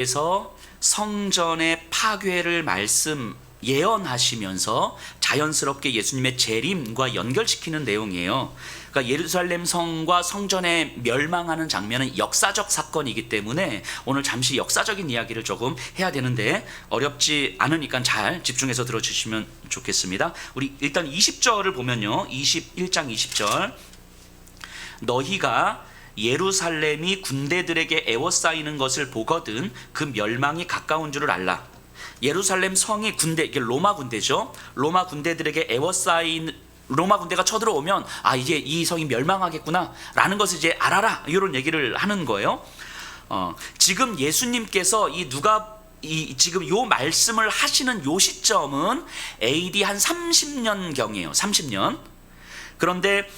그래서 성전의 파괴를 예언하시면서 자연스럽게 예수님의 재림과 연결시키는 내용이에요. 그러니까 예루살렘 성과 성전의 멸망하는 장면은 역사적 사건이기 때문에 오늘 잠시 역사적인 이야기를 조금 해야 되는데 어렵지 않으니까 잘 집중해서 들어주시면 좋겠습니다. 우리 일단 20절을 보면요, 21장 20절, 너희가 예루살렘이 군대들에게 에워싸이는 것을 보거든 그 멸망이 가까운 줄을 알라. 예루살렘 성이 군대, 이게 로마 군대죠. 로마 군대들에게 에워싸인, 로마 군대가 쳐들어오면 이제 이 성이 멸망하겠구나 라는 것을 이제 알아라, 이런 얘기를 하는 거예요. 지금 예수님께서 지금 요 말씀을 하시는 요 시점은 AD 한 30년경이에요. 30년. 그런데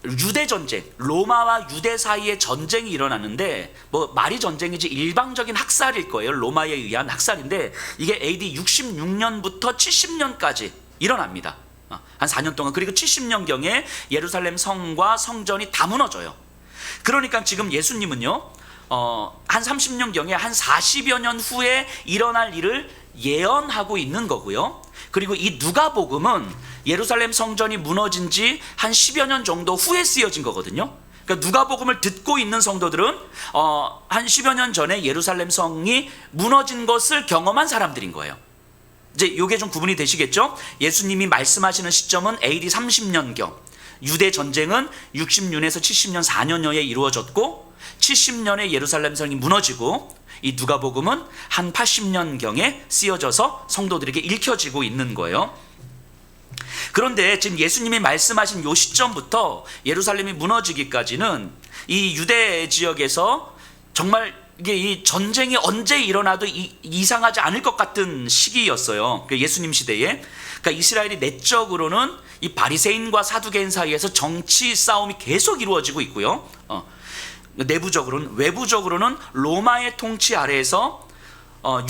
유대 전쟁, 로마와 유대 사이에 전쟁이 일어나는데, 말이 전쟁이지 일방적인 학살일 거예요. 로마에 의한 학살인데 이게 AD 66년부터 70년까지 일어납니다. 한 4년 동안. 그리고 70년경에 예루살렘 성과 성전이 다 무너져요. 그러니까 지금 예수님은요, 한 30년경에 한 40여 년 후에 일어날 일을 예언하고 있는 거고요. 그리고 이 누가복음은 예루살렘 성전이 무너진 지 한 10여 년 정도 후에 쓰여진 거거든요. 그러니까 누가복음을 듣고 있는 성도들은 한 10여 년 전에 예루살렘 성이 무너진 것을 경험한 사람들인 거예요. 이제 이게 좀 구분이 되시겠죠? 예수님이 말씀하시는 시점은 AD 30년경, 유대 전쟁은 60년에서 70년 4년여에 이루어졌고 70년에 예루살렘 성이 무너지고, 이 누가복음은 한 80년경에 쓰여져서 성도들에게 읽혀지고 있는 거예요. 그런데 지금 예수님이 말씀하신 요 시점부터 예루살렘이 무너지기까지는 이 유대 지역에서 정말 이게 이 전쟁이 언제 일어나도 이상하지 않을 것 같은 시기였어요. 예수님 시대에. 그러니까 이스라엘이 내적으로는 이 바리새인과 사두개인 사이에서 정치 싸움이 계속 이루어지고 있고요. 내부적으로는, 외부적으로는 로마의 통치 아래에서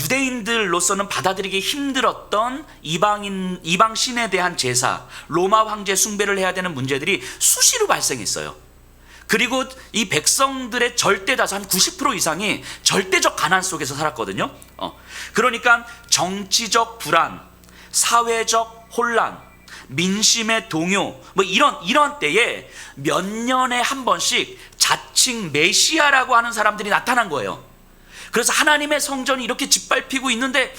유대인들로서는 받아들이기 힘들었던 이방 신에 대한 제사, 로마 황제 숭배를 해야 되는 문제들이 수시로 발생했어요. 그리고 이 백성들의 절대 다수, 한 90% 이상이 절대적 가난 속에서 살았거든요. 그러니까 정치적 불안, 사회적 혼란, 민심의 동요, 이런 때에 몇 년에 한 번씩 자칭 메시아라고 하는 사람들이 나타난 거예요. 그래서 하나님의 성전이 이렇게 짓밟히고 있는데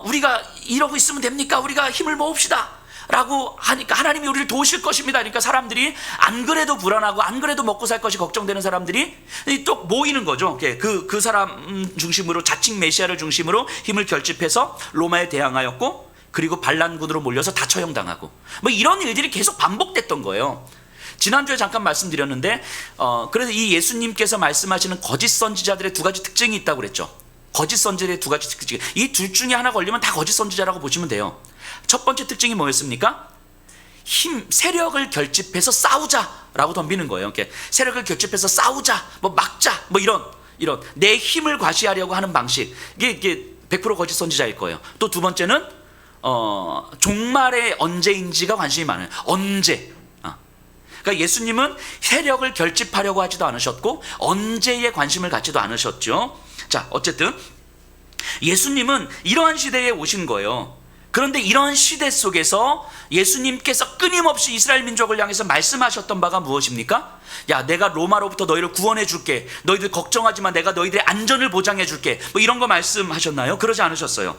우리가 이러고 있으면 됩니까? 우리가 힘을 모읍시다 라고 하니까 하나님이 우리를 도우실 것입니다. 그러니까 사람들이 안 그래도 불안하고 안 그래도 먹고 살 것이 걱정되는 사람들이 또 모이는 거죠. 그 사람 중심으로, 자칭 메시아를 중심으로 힘을 결집해서 로마에 대항하였고, 그리고 반란군으로 몰려서 다 처형당하고, 이런 일들이 계속 반복됐던 거예요. 지난주에 잠깐 말씀드렸는데 그래서 이 예수님께서 말씀하시는 거짓 선지자들의 두 가지 특징이 있다고 그랬죠. 거짓 선지자들의 두 가지 특징, 이 둘 중에 하나 걸리면 다 거짓 선지자라고 보시면 돼요. 첫 번째 특징이 뭐였습니까? 세력을 결집해서 싸우자라고 덤비는 거예요. 세력을 결집해서 싸우자, 막자, 이런 내 힘을 과시하려고 하는 방식, 이게 100% 거짓 선지자일 거예요. 또 두 번째는 종말의 언제인지가 관심이 많아요. 언제. 그러니까 예수님은 세력을 결집하려고 하지도 않으셨고 언제에 관심을 갖지도 않으셨죠. 자, 어쨌든 예수님은 이러한 시대에 오신 거예요. 그런데 이런 시대 속에서 예수님께서 끊임없이 이스라엘 민족을 향해서 말씀하셨던 바가 무엇입니까? 야, 내가 로마로부터 너희를 구원해 줄게. 너희들 걱정하지 마. 내가 너희들의 안전을 보장해 줄게. 이런 거 말씀하셨나요? 그러지 않으셨어요.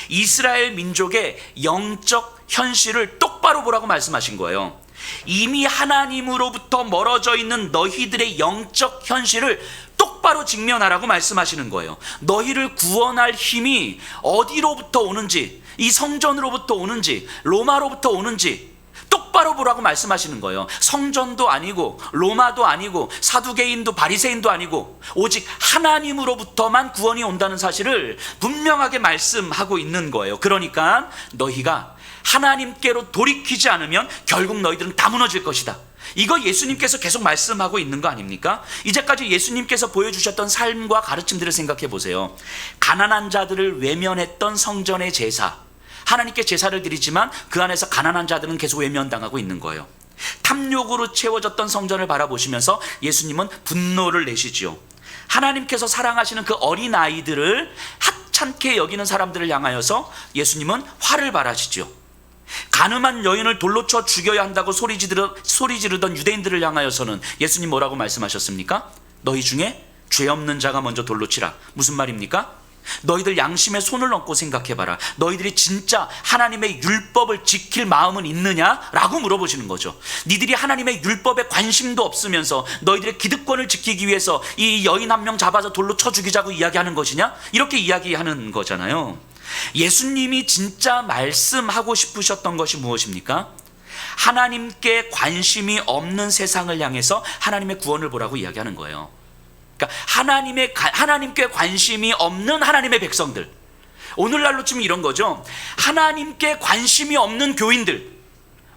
이스라엘 민족의 영적 현실을 똑바로 보라고 말씀하신 거예요. 이미 하나님으로부터 멀어져 있는 너희들의 영적 현실을 똑바로 직면하라고 말씀하시는 거예요. 너희를 구원할 힘이 어디로부터 오는지, 이 성전으로부터 오는지, 로마로부터 오는지 똑바로 보라고 말씀하시는 거예요. 성전도 아니고 로마도 아니고 사두개인도 바리새인도 아니고 오직 하나님으로부터만 구원이 온다는 사실을 분명하게 말씀하고 있는 거예요. 그러니까 너희가 하나님께로 돌이키지 않으면 결국 너희들은 다 무너질 것이다. 이거 예수님께서 계속 말씀하고 있는 거 아닙니까? 이제까지 예수님께서 보여주셨던 삶과 가르침들을 생각해 보세요. 가난한 자들을 외면했던 성전의 제사, 하나님께 제사를 드리지만 그 안에서 가난한 자들은 계속 외면당하고 있는 거예요. 탐욕으로 채워졌던 성전을 바라보시면서 예수님은 분노를 내시지요. 하나님께서 사랑하시는 그 어린 아이들을 하찮게 여기는 사람들을 향하여서 예수님은 화를 발하시죠. 가늠한 여인을 돌로 쳐 죽여야 한다고 소리 지르던 유대인들을 향하여서는 예수님 뭐라고 말씀하셨습니까? 너희 중에 죄 없는 자가 먼저 돌로 치라. 무슨 말입니까? 너희들 양심에 손을 얹고 생각해봐라. 너희들이 진짜 하나님의 율법을 지킬 마음은 있느냐? 라고 물어보시는 거죠. 니들이 하나님의 율법에 관심도 없으면서 너희들의 기득권을 지키기 위해서 이 여인 한 명 잡아서 돌로 쳐 죽이자고 이야기하는 것이냐? 이렇게 이야기하는 거잖아요. 예수님이 진짜 말씀하고 싶으셨던 것이 무엇입니까? 하나님께 관심이 없는 세상을 향해서 하나님의 구원을 보라고 이야기하는 거예요. 그러니까 하나님께 관심이 없는 하나님의 백성들, 오늘날로 치면 이런 거죠. 하나님께 관심이 없는 교인들을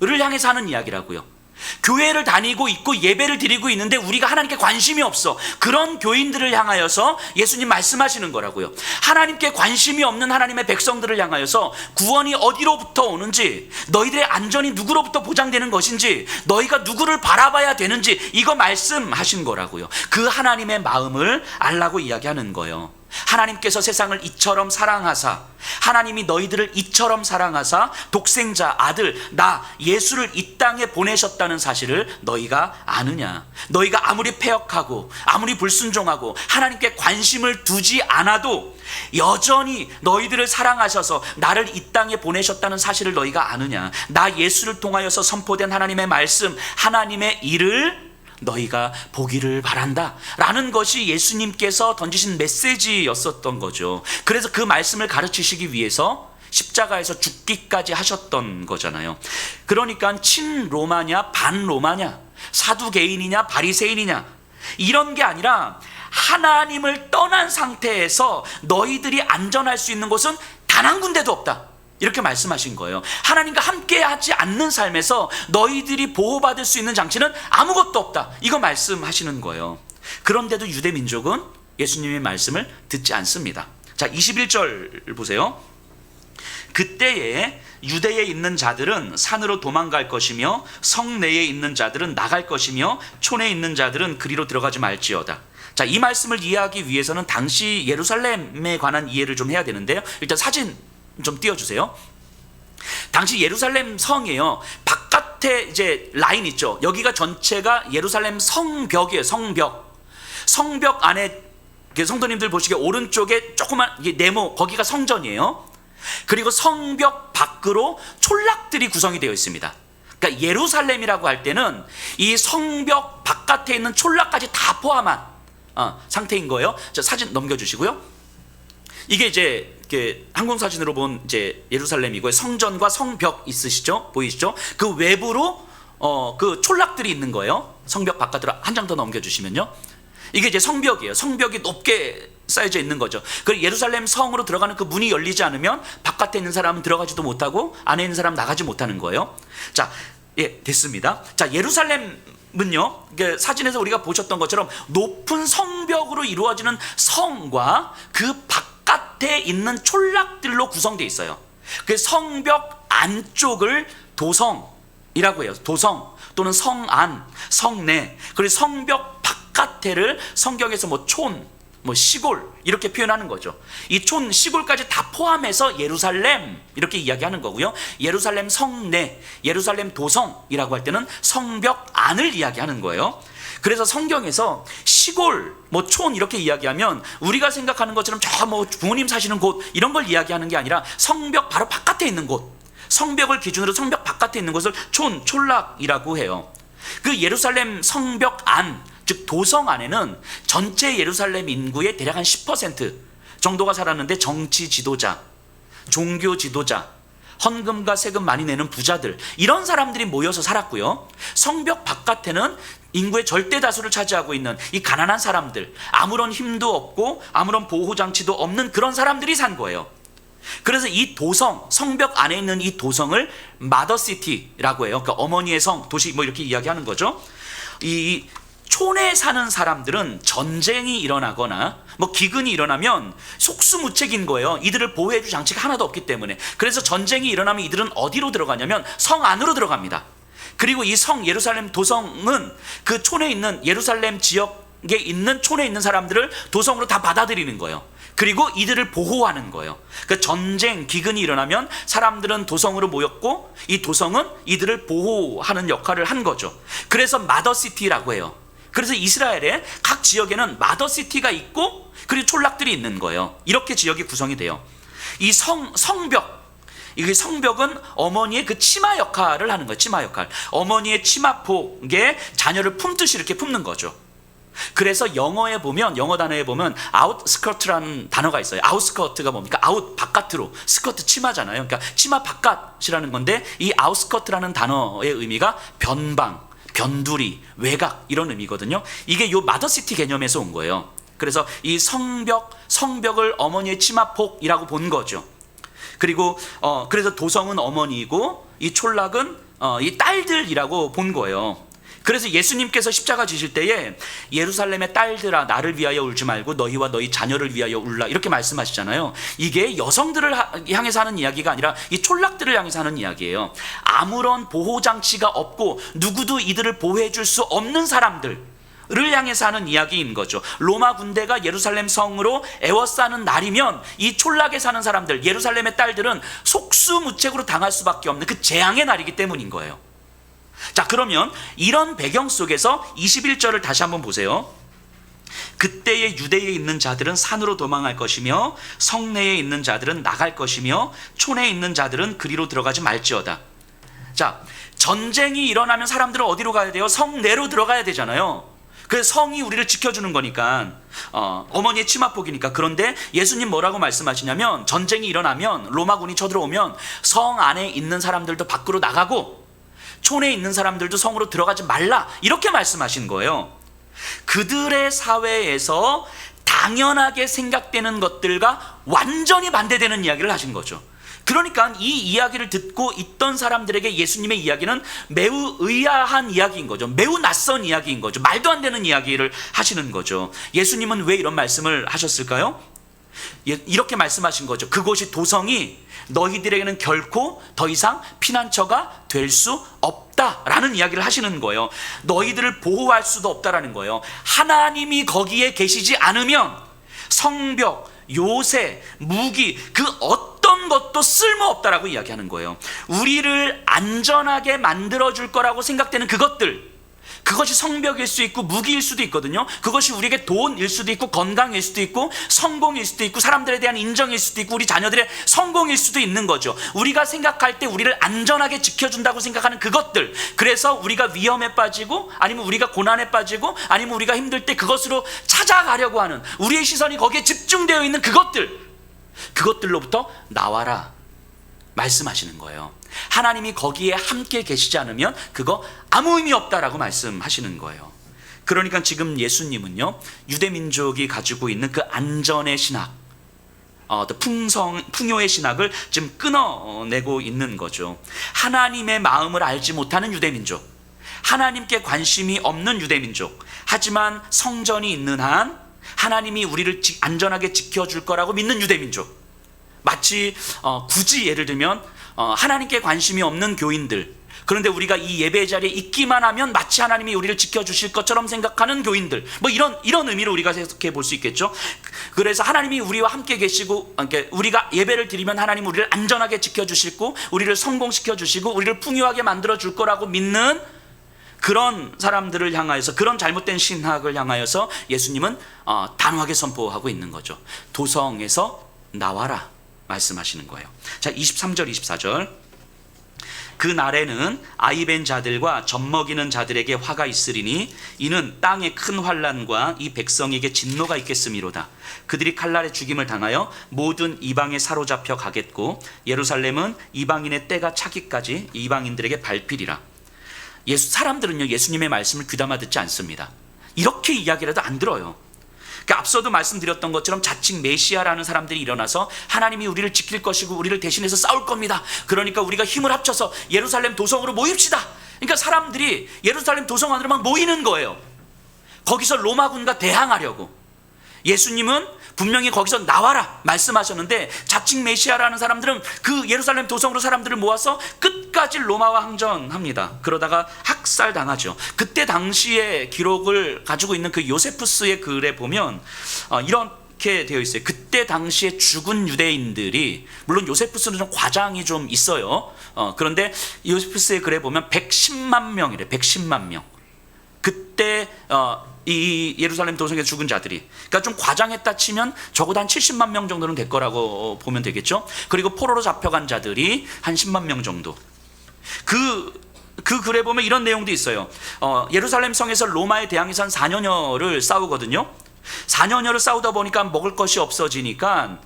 향해서 하는 이야기라고요. 교회를 다니고 있고 예배를 드리고 있는데 우리가 하나님께 관심이 없어. 그런 교인들을 향하여서 예수님 말씀하시는 거라고요. 하나님께 관심이 없는 하나님의 백성들을 향하여서 구원이 어디로부터 오는지, 너희들의 안전이 누구로부터 보장되는 것인지, 너희가 누구를 바라봐야 되는지, 이거 말씀하신 거라고요. 그 하나님의 마음을 알라고 이야기하는 거예요. 하나님께서 세상을 이처럼 사랑하사, 하나님이 너희들을 이처럼 사랑하사 독생자 아들 나 예수를 이 땅에 보내셨다는 사실을 너희가 아느냐? 너희가 아무리 패역하고 아무리 불순종하고 하나님께 관심을 두지 않아도 여전히 너희들을 사랑하셔서 나를 이 땅에 보내셨다는 사실을 너희가 아느냐? 나 예수를 통하여서 선포된 하나님의 말씀, 하나님의 일을 너희가 보기를 바란다 라는 것이 예수님께서 던지신 메시지였었던 거죠. 그래서 그 말씀을 가르치시기 위해서 십자가에서 죽기까지 하셨던 거잖아요. 그러니까 친로마냐 반로마냐, 사두개인이냐 바리새인이냐, 이런 게 아니라 하나님을 떠난 상태에서 너희들이 안전할 수 있는 곳은 단 한 군데도 없다, 이렇게 말씀하신 거예요. 하나님과 함께하지 않는 삶에서 너희들이 보호받을 수 있는 장치는 아무것도 없다, 이거 말씀하시는 거예요. 그런데도 유대 민족은 예수님의 말씀을 듣지 않습니다. 자, 21절 보세요. 그때에 유대에 있는 자들은 산으로 도망갈 것이며 성 내에 있는 자들은 나갈 것이며 촌에 있는 자들은 그리로 들어가지 말지어다. 자, 이 말씀을 이해하기 위해서는 당시 예루살렘에 관한 이해를 좀 해야 되는데요. 일단 사진 좀 띄워주세요. 당시 예루살렘 성이에요. 바깥에 이제 라인 있죠. 여기가 전체가 예루살렘 성벽이에요. 성벽 안에 성도님들 보시기에 오른쪽에 조그만 네모, 거기가 성전이에요. 그리고 성벽 밖으로 촌락들이 구성이 되어 있습니다. 그러니까 예루살렘이라고 할 때는 이 성벽 바깥에 있는 촌락까지 다 포함한 상태인 거예요. 자, 사진 넘겨주시고요. 이게 이제 항공 사진으로 본 이제 예루살렘이고요. 성전과 성벽 있으시죠? 보이시죠? 그 외부로 그 촌락들이 있는 거예요. 성벽 바깥으로 한 장 더 넘겨주시면요. 이게 이제 성벽이에요. 성벽이 높게 쌓여져 있는 거죠. 그리고 예루살렘 성으로 들어가는 그 문이 열리지 않으면 바깥에 있는 사람은 들어가지도 못하고 안에 있는 사람은 나가지 못하는 거예요. 자, 예, 됐습니다. 자, 예루살렘은요, 사진에서 우리가 보셨던 것처럼 높은 성벽으로 이루어지는 성과 그 바깥에 있는 촌락들로 구성되어 있어요. 그 성벽 안쪽을 도성이라고 해요. 도성 또는 성안, 성내, 그리고 성벽 바깥에를 성경에서 촌, 시골 이렇게 표현하는 거죠. 이 촌, 시골까지 다 포함해서 예루살렘 이렇게 이야기하는 거고요. 예루살렘 성내, 예루살렘 도성이라고 할 때는 성벽 안을 이야기하는 거예요. 그래서 성경에서 시골, 촌 이렇게 이야기하면 우리가 생각하는 것처럼 저 부모님 사시는 곳 이런 걸 이야기하는 게 아니라 성벽 바로 바깥에 있는 곳, 성벽을 기준으로 성벽 바깥에 있는 곳을 촌락이라고 해요. 그 예루살렘 성벽 안, 즉 도성 안에는 전체 예루살렘 인구의 대략 한 10% 정도가 살았는데 정치 지도자, 종교 지도자, 헌금과 세금 많이 내는 부자들, 이런 사람들이 모여서 살았고요. 성벽 바깥에는 인구의 절대 다수를 차지하고 있는 이 가난한 사람들, 아무런 힘도 없고 아무런 보호장치도 없는 그런 사람들이 산 거예요. 그래서 이 도성, 성벽 안에 있는 이 도성을 마더시티라고 해요. 그러니까 어머니의 성, 도시 이렇게 이야기하는 거죠. 이 촌에 사는 사람들은 전쟁이 일어나거나 기근이 일어나면 속수무책인 거예요. 이들을 보호해줄 장치가 하나도 없기 때문에. 그래서 전쟁이 일어나면 이들은 어디로 들어가냐면 성 안으로 들어갑니다. 그리고 이 성 예루살렘 도성은 그 촌에 있는 예루살렘 지역 있는 촌에 있는 사람들을 도성으로 다 받아들이는 거예요. 그리고 이들을 보호하는 거예요. 그 전쟁, 기근이 일어나면 사람들은 도성으로 모였고 이 도성은 이들을 보호하는 역할을 한 거죠. 그래서 마더시티라고 해요. 그래서 이스라엘의 각 지역에는 마더시티가 있고 그리고 촌락들이 있는 거예요. 이렇게 지역이 구성이 돼요. 이 성벽, 이 성벽은 어머니의 그 치마 역할을 하는 거예요. 치마 역할. 어머니의 치마폭에 자녀를 품듯이 이렇게 품는 거죠. 그래서 영어 단어에 보면 아웃스커트라는 단어가 있어요. 아웃스커트가 뭡니까? 아웃, 바깥으로. 스커트 치마잖아요. 그러니까 치마 바깥이라는 건데 이 아웃스커트라는 단어의 의미가 변방, 변두리, 외곽 이런 의미거든요. 이게 요 마더시티 개념에서 온 거예요. 그래서 이 성벽을 어머니의 치마폭이라고 본 거죠. 그리고 그래서 도성은 어머니이고 이 촌락은 이 딸들이라고 본 거예요. 그래서 예수님께서 십자가 지실 때에 예루살렘의 딸들아 나를 위하여 울지 말고 너희와 너희 자녀를 위하여 울라 이렇게 말씀하시잖아요. 이게 여성들을 향해서 하는 이야기가 아니라 이 촌락들을 향해서 하는 이야기예요. 아무런 보호장치가 없고 누구도 이들을 보호해 줄 수 없는 사람들 를 향해서 하는 이야기인 거죠. 로마 군대가 예루살렘 성으로 에워싸는 날이면 이 촌락에 사는 사람들, 예루살렘의 딸들은 속수무책으로 당할 수밖에 없는 그 재앙의 날이기 때문인 거예요. 자, 그러면 이런 배경 속에서 21절을 다시 한번 보세요. 그때의 유대에 있는 자들은 산으로 도망할 것이며 성내에 있는 자들은 나갈 것이며 촌에 있는 자들은 그리로 들어가지 말지어다. 자, 전쟁이 일어나면 사람들은 어디로 가야 돼요? 성내로 들어가야 되잖아요. 그 성이 우리를 지켜주는 거니까 어머니의 치마폭이니까. 그런데 예수님 뭐라고 말씀하시냐면 전쟁이 일어나면 로마군이 쳐들어오면 성 안에 있는 사람들도 밖으로 나가고 촌에 있는 사람들도 성으로 들어가지 말라 이렇게 말씀하신 거예요. 그들의 사회에서 당연하게 생각되는 것들과 완전히 반대되는 이야기를 하신 거죠. 그러니까 이 이야기를 듣고 있던 사람들에게 예수님의 이야기는 매우 의아한 이야기인 거죠. 매우 낯선 이야기인 거죠. 말도 안 되는 이야기를 하시는 거죠. 예수님은 왜 이런 말씀을 하셨을까요? 이렇게 말씀하신 거죠. 그곳이 도성이 너희들에게는 결코 더 이상 피난처가 될 수 없다라는 이야기를 하시는 거예요. 너희들을 보호할 수도 없다라는 거예요. 하나님이 거기에 계시지 않으면 성벽, 요새, 무기 그 어떤 것도 쓸모없다라고 이야기하는 거예요. 우리를 안전하게 만들어줄 거라고 생각되는 그것이 성벽일 수 있고 무기일 수도 있거든요. 그것이 우리에게 돈일 수도 있고 건강일 수도 있고 성공일 수도 있고 사람들에 대한 인정일 수도 있고 우리 자녀들의 성공일 수도 있는 거죠. 우리가 생각할 때 우리를 안전하게 지켜준다고 생각하는 그것들, 그래서 우리가 위험에 빠지고 아니면 우리가 고난에 빠지고 아니면 우리가 힘들 때 그것으로 찾아가려고 하는 우리의 시선이 거기에 집중되어 있는 그것들로부터 나와라 말씀하시는 거예요. 하나님이 거기에 함께 계시지 않으면 그거 아무 의미 없다라고 말씀하시는 거예요. 그러니까 지금 예수님은요, 유대민족이 가지고 있는 그 안전의 신학, 풍요의 신학을 지금 끊어내고 있는 거죠. 하나님의 마음을 알지 못하는 유대민족, 하나님께 관심이 없는 유대민족, 하지만 성전이 있는 한 하나님이 우리를 안전하게 지켜줄 거라고 믿는 유대민족. 마치 굳이 예를 들면 하나님께 관심이 없는 교인들, 그런데 우리가 이 예배 자리에 있기만 하면 마치 하나님이 우리를 지켜주실 것처럼 생각하는 교인들, 뭐 이런 의미로 우리가 해석해 볼 수 있겠죠. 그래서 하나님이 우리와 함께 계시고, 그러니까 우리가 예배를 드리면 하나님 우리를 안전하게 지켜주시고 우리를 성공시켜 주시고 우리를 풍요하게 만들어 줄 거라고 믿는 그런 사람들을 향하여서, 그런 잘못된 신학을 향하여서 예수님은 단호하게 선포하고 있는 거죠. 도성에서 나와라 말씀하시는 거예요. 자, 23절 24절. 그 날에는 아이벤 자들과 젖먹이는 자들에게 화가 있으리니 이는 땅에 큰 환난과 이 백성에게 진노가 있겠음이로다. 그들이 칼날에 죽임을 당하여 모든 이방에 사로잡혀 가겠고 예루살렘은 이방인의 때가 차기까지 이방인들에게 밟히리라. 사람들은요, 예수님의 말씀을 귀담아 듣지 않습니다. 이렇게 이야기라도 안 들어요. 그러니까 앞서도 말씀드렸던 것처럼 자칭 메시아라는 사람들이 일어나서 하나님이 우리를 지킬 것이고 우리를 대신해서 싸울 겁니다. 그러니까 우리가 힘을 합쳐서 예루살렘 도성으로 모입시다. 그러니까 사람들이 예루살렘 도성 안으로 막 모이는 거예요. 거기서 로마군과 대항하려고. 예수님은 분명히 거기서 나와라 말씀하셨는데 자칭 메시아라는 사람들은 그 예루살렘 도성으로 사람들을 모아서 끝까지 로마와 항전합니다. 그러다가 학살당하죠. 그때 당시의 기록을 가지고 있는 그 요세푸스의 글에 보면 이렇게 되어 있어요. 그때 당시에 죽은 유대인들이, 물론 요세푸스는 좀 과장이 좀 있어요. 그런데 요세푸스의 글에 보면 110만 명이래. 110만 명. 그때 이 예루살렘 도성에 죽은 자들이, 그러니까 좀 과장했다 치면 적어도 한 70만 명 정도는 될 거라고 보면 되겠죠. 그리고 포로로 잡혀간 자들이 한 10만 명 정도. 그 글에 보면 이런 내용도 있어요. 예루살렘 성에서 로마에 대항해서 한 4년여를 싸우거든요. 4년여를 싸우다 보니까 먹을 것이 없어지니까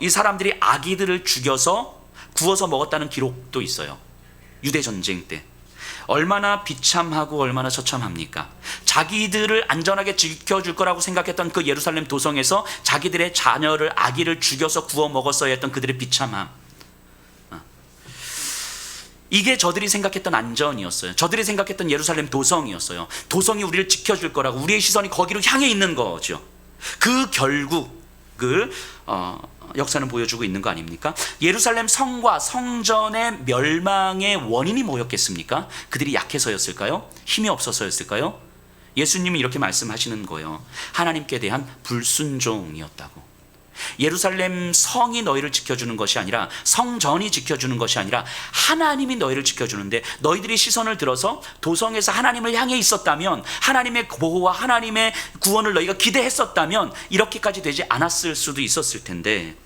이 사람들이 아기들을 죽여서 구워서 먹었다는 기록도 있어요. 유대 전쟁 때. 얼마나 비참하고 얼마나 처참합니까? 자기들을 안전하게 지켜줄 거라고 생각했던 그 예루살렘 도성에서 자기들의 자녀를, 아기를 죽여서 구워 먹었어야 했던 그들의 비참함. 이게 저들이 생각했던 안전이었어요. 저들이 생각했던 예루살렘 도성이었어요. 도성이 우리를 지켜줄 거라고, 우리의 시선이 거기로 향해 있는 거죠. 그 결국을 역사는 보여주고 있는 거 아닙니까? 예루살렘 성과 성전의 멸망의 원인이 뭐였겠습니까? 그들이 약해서였을까요? 힘이 없어서였을까요? 예수님이 이렇게 말씀하시는 거예요. 하나님께 대한 불순종이었다고. 예루살렘 성이 너희를 지켜주는 것이 아니라, 성전이 지켜주는 것이 아니라 하나님이 너희를 지켜주는데, 너희들이 시선을 들어서 도성에서 하나님을 향해 있었다면, 하나님의 보호와 하나님의 구원을 너희가 기대했었다면 이렇게까지 되지 않았을 수도 있었을 텐데,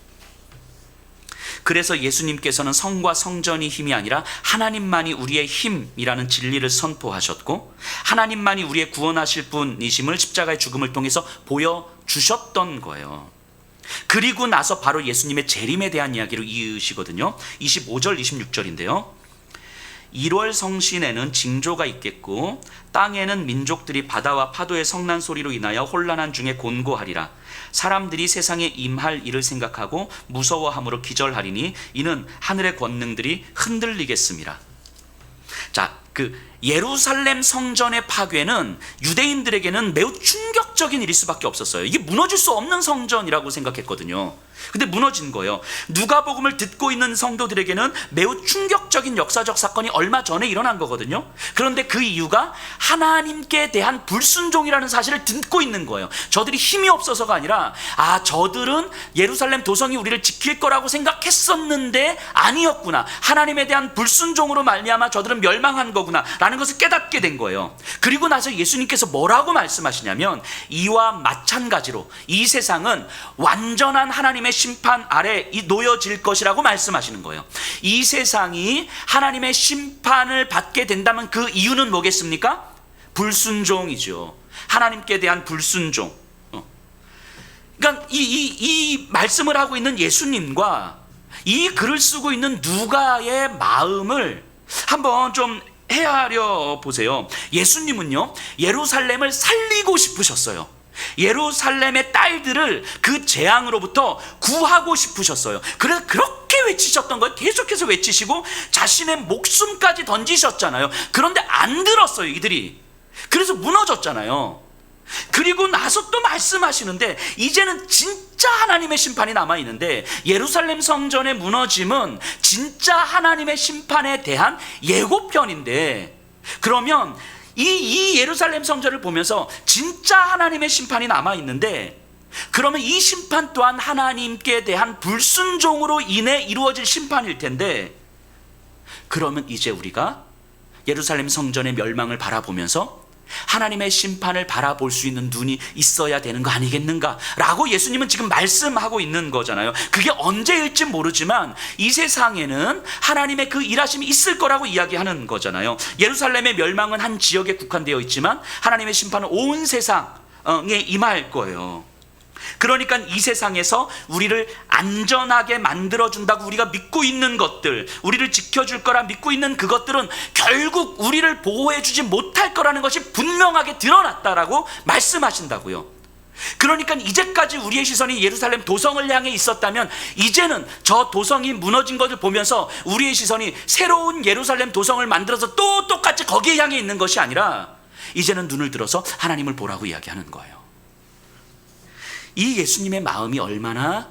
그래서 예수님께서는 성과 성전이 힘이 아니라 하나님만이 우리의 힘이라는 진리를 선포하셨고, 하나님만이 우리의 구원하실 분이심을 십자가의 죽음을 통해서 보여주셨던 거예요. 그리고 나서 바로 예수님의 재림에 대한 이야기를 이으시거든요. 25절 26절인데요. 1월 성신에는 징조가 있겠고 땅에는 민족들이 바다와 파도의 성난 소리로 인하여 혼란한 중에 곤고하리라. 사람들이 세상에 임할 일을 생각하고 무서워함으로 기절하리니 이는 하늘의 권능들이 흔들리겠습니다. 자, 예루살렘 성전의 파괴는 유대인들에게는 매우 충격적인 일일 수밖에 없었어요. 이게 무너질 수 없는 성전이라고 생각했거든요. 근데 무너진 거예요. 누가복음을 듣고 있는 성도들에게는 매우 충격적인 역사적 사건이 얼마 전에 일어난 거거든요. 그런데 그 이유가 하나님께 대한 불순종이라는 사실을 듣고 있는 거예요. 저들이 힘이 없어서가 아니라, 저들은 예루살렘 도성이 우리를 지킬 거라고 생각했었는데 아니었구나. 하나님에 대한 불순종으로 말미암아 저들은 멸망한 거구나 라는 것을 깨닫게 된 거예요. 그리고 나서 예수님께서 뭐라고 말씀하시냐면, 이와 마찬가지로 이 세상은 완전한 하나님의 심판 아래 놓여질 것이라고 말씀하시는 거예요. 이 세상이 하나님의 심판을 받게 된다면 그 이유는 뭐겠습니까? 불순종이죠. 하나님께 대한 불순종. 그러니까 이 말씀을 하고 있는 예수님과 이 글을 쓰고 있는 누가의 마음을 한번 좀 헤아려 보세요. 예수님은요, 예루살렘을 살리고 싶으셨어요. 예루살렘의 딸들을 그 재앙으로부터 구하고 싶으셨어요. 그래서 그렇게 외치셨던 거예요. 계속해서 외치시고 자신의 목숨까지 던지셨잖아요. 그런데 안 들었어요, 이들이. 그래서 무너졌잖아요. 그리고 나서 또 말씀하시는데, 이제는 진짜 하나님의 심판이 남아있는데, 예루살렘 성전의 무너짐은 진짜 하나님의 심판에 대한 예고편인데, 그러면 이 예루살렘 성전을 보면서 진짜 하나님의 심판이 남아있는데, 그러면 이 심판 또한 하나님께 대한 불순종으로 인해 이루어질 심판일 텐데, 그러면 이제 우리가 예루살렘 성전의 멸망을 바라보면서 하나님의 심판을 바라볼 수 있는 눈이 있어야 되는 거 아니겠는가 라고 예수님은 지금 말씀하고 있는 거잖아요. 그게 언제일지 모르지만 이 세상에는 하나님의 그 일하심이 있을 거라고 이야기하는 거잖아요. 예루살렘의 멸망은 한 지역에 국한되어 있지만 하나님의 심판은 온 세상에 임할 거예요. 그러니까 이 세상에서 우리를 안전하게 만들어준다고 우리가 믿고 있는 것들, 우리를 지켜줄 거라 믿고 있는 그것들은 결국 우리를 보호해주지 못할 거라는 것이 분명하게 드러났다라고 말씀하신다고요. 그러니까 이제까지 우리의 시선이 예루살렘 도성을 향해 있었다면, 이제는 저 도성이 무너진 것을 보면서 우리의 시선이 새로운 예루살렘 도성을 만들어서 또 똑같이 거기에 향해 있는 것이 아니라, 이제는 눈을 들어서 하나님을 보라고 이야기하는 거예요. 이 예수님의 마음이 얼마나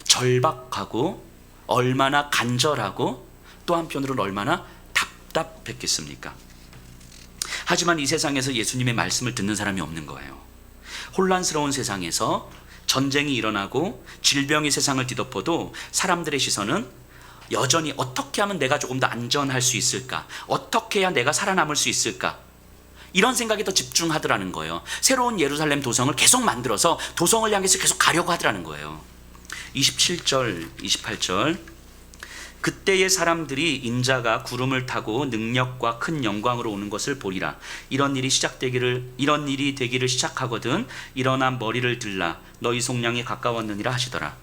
절박하고 얼마나 간절하고 또 한편으로는 얼마나 답답했겠습니까? 하지만 이 세상에서 예수님의 말씀을 듣는 사람이 없는 거예요. 혼란스러운 세상에서 전쟁이 일어나고 질병이 세상을 뒤덮어도 사람들의 시선은 여전히 어떻게 하면 내가 조금 더 안전할 수 있을까? 어떻게 해야 내가 살아남을 수 있을까? 이런 생각에 더 집중하더라는 거예요. 새로운 예루살렘 도성을 계속 만들어서 도성을 향해서 계속 가려고 하더라는 거예요. 27절, 28절. 그때의 사람들이 인자가 구름을 타고 능력과 큰 영광으로 오는 것을 보리라. 이런 일이 되기를 시작하거든 일어나 머리를 들라 너희 속량이 가까웠느니라 하시더라.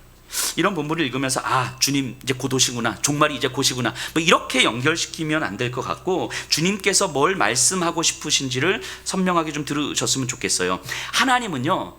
이런 본문을 읽으면서 주님 이제 곧 오시구나, 종말이 이제 곧이구나, 뭐 이렇게 연결시키면 안 될 것 같고, 주님께서 뭘 말씀하고 싶으신지를 선명하게 좀 들으셨으면 좋겠어요. 하나님은요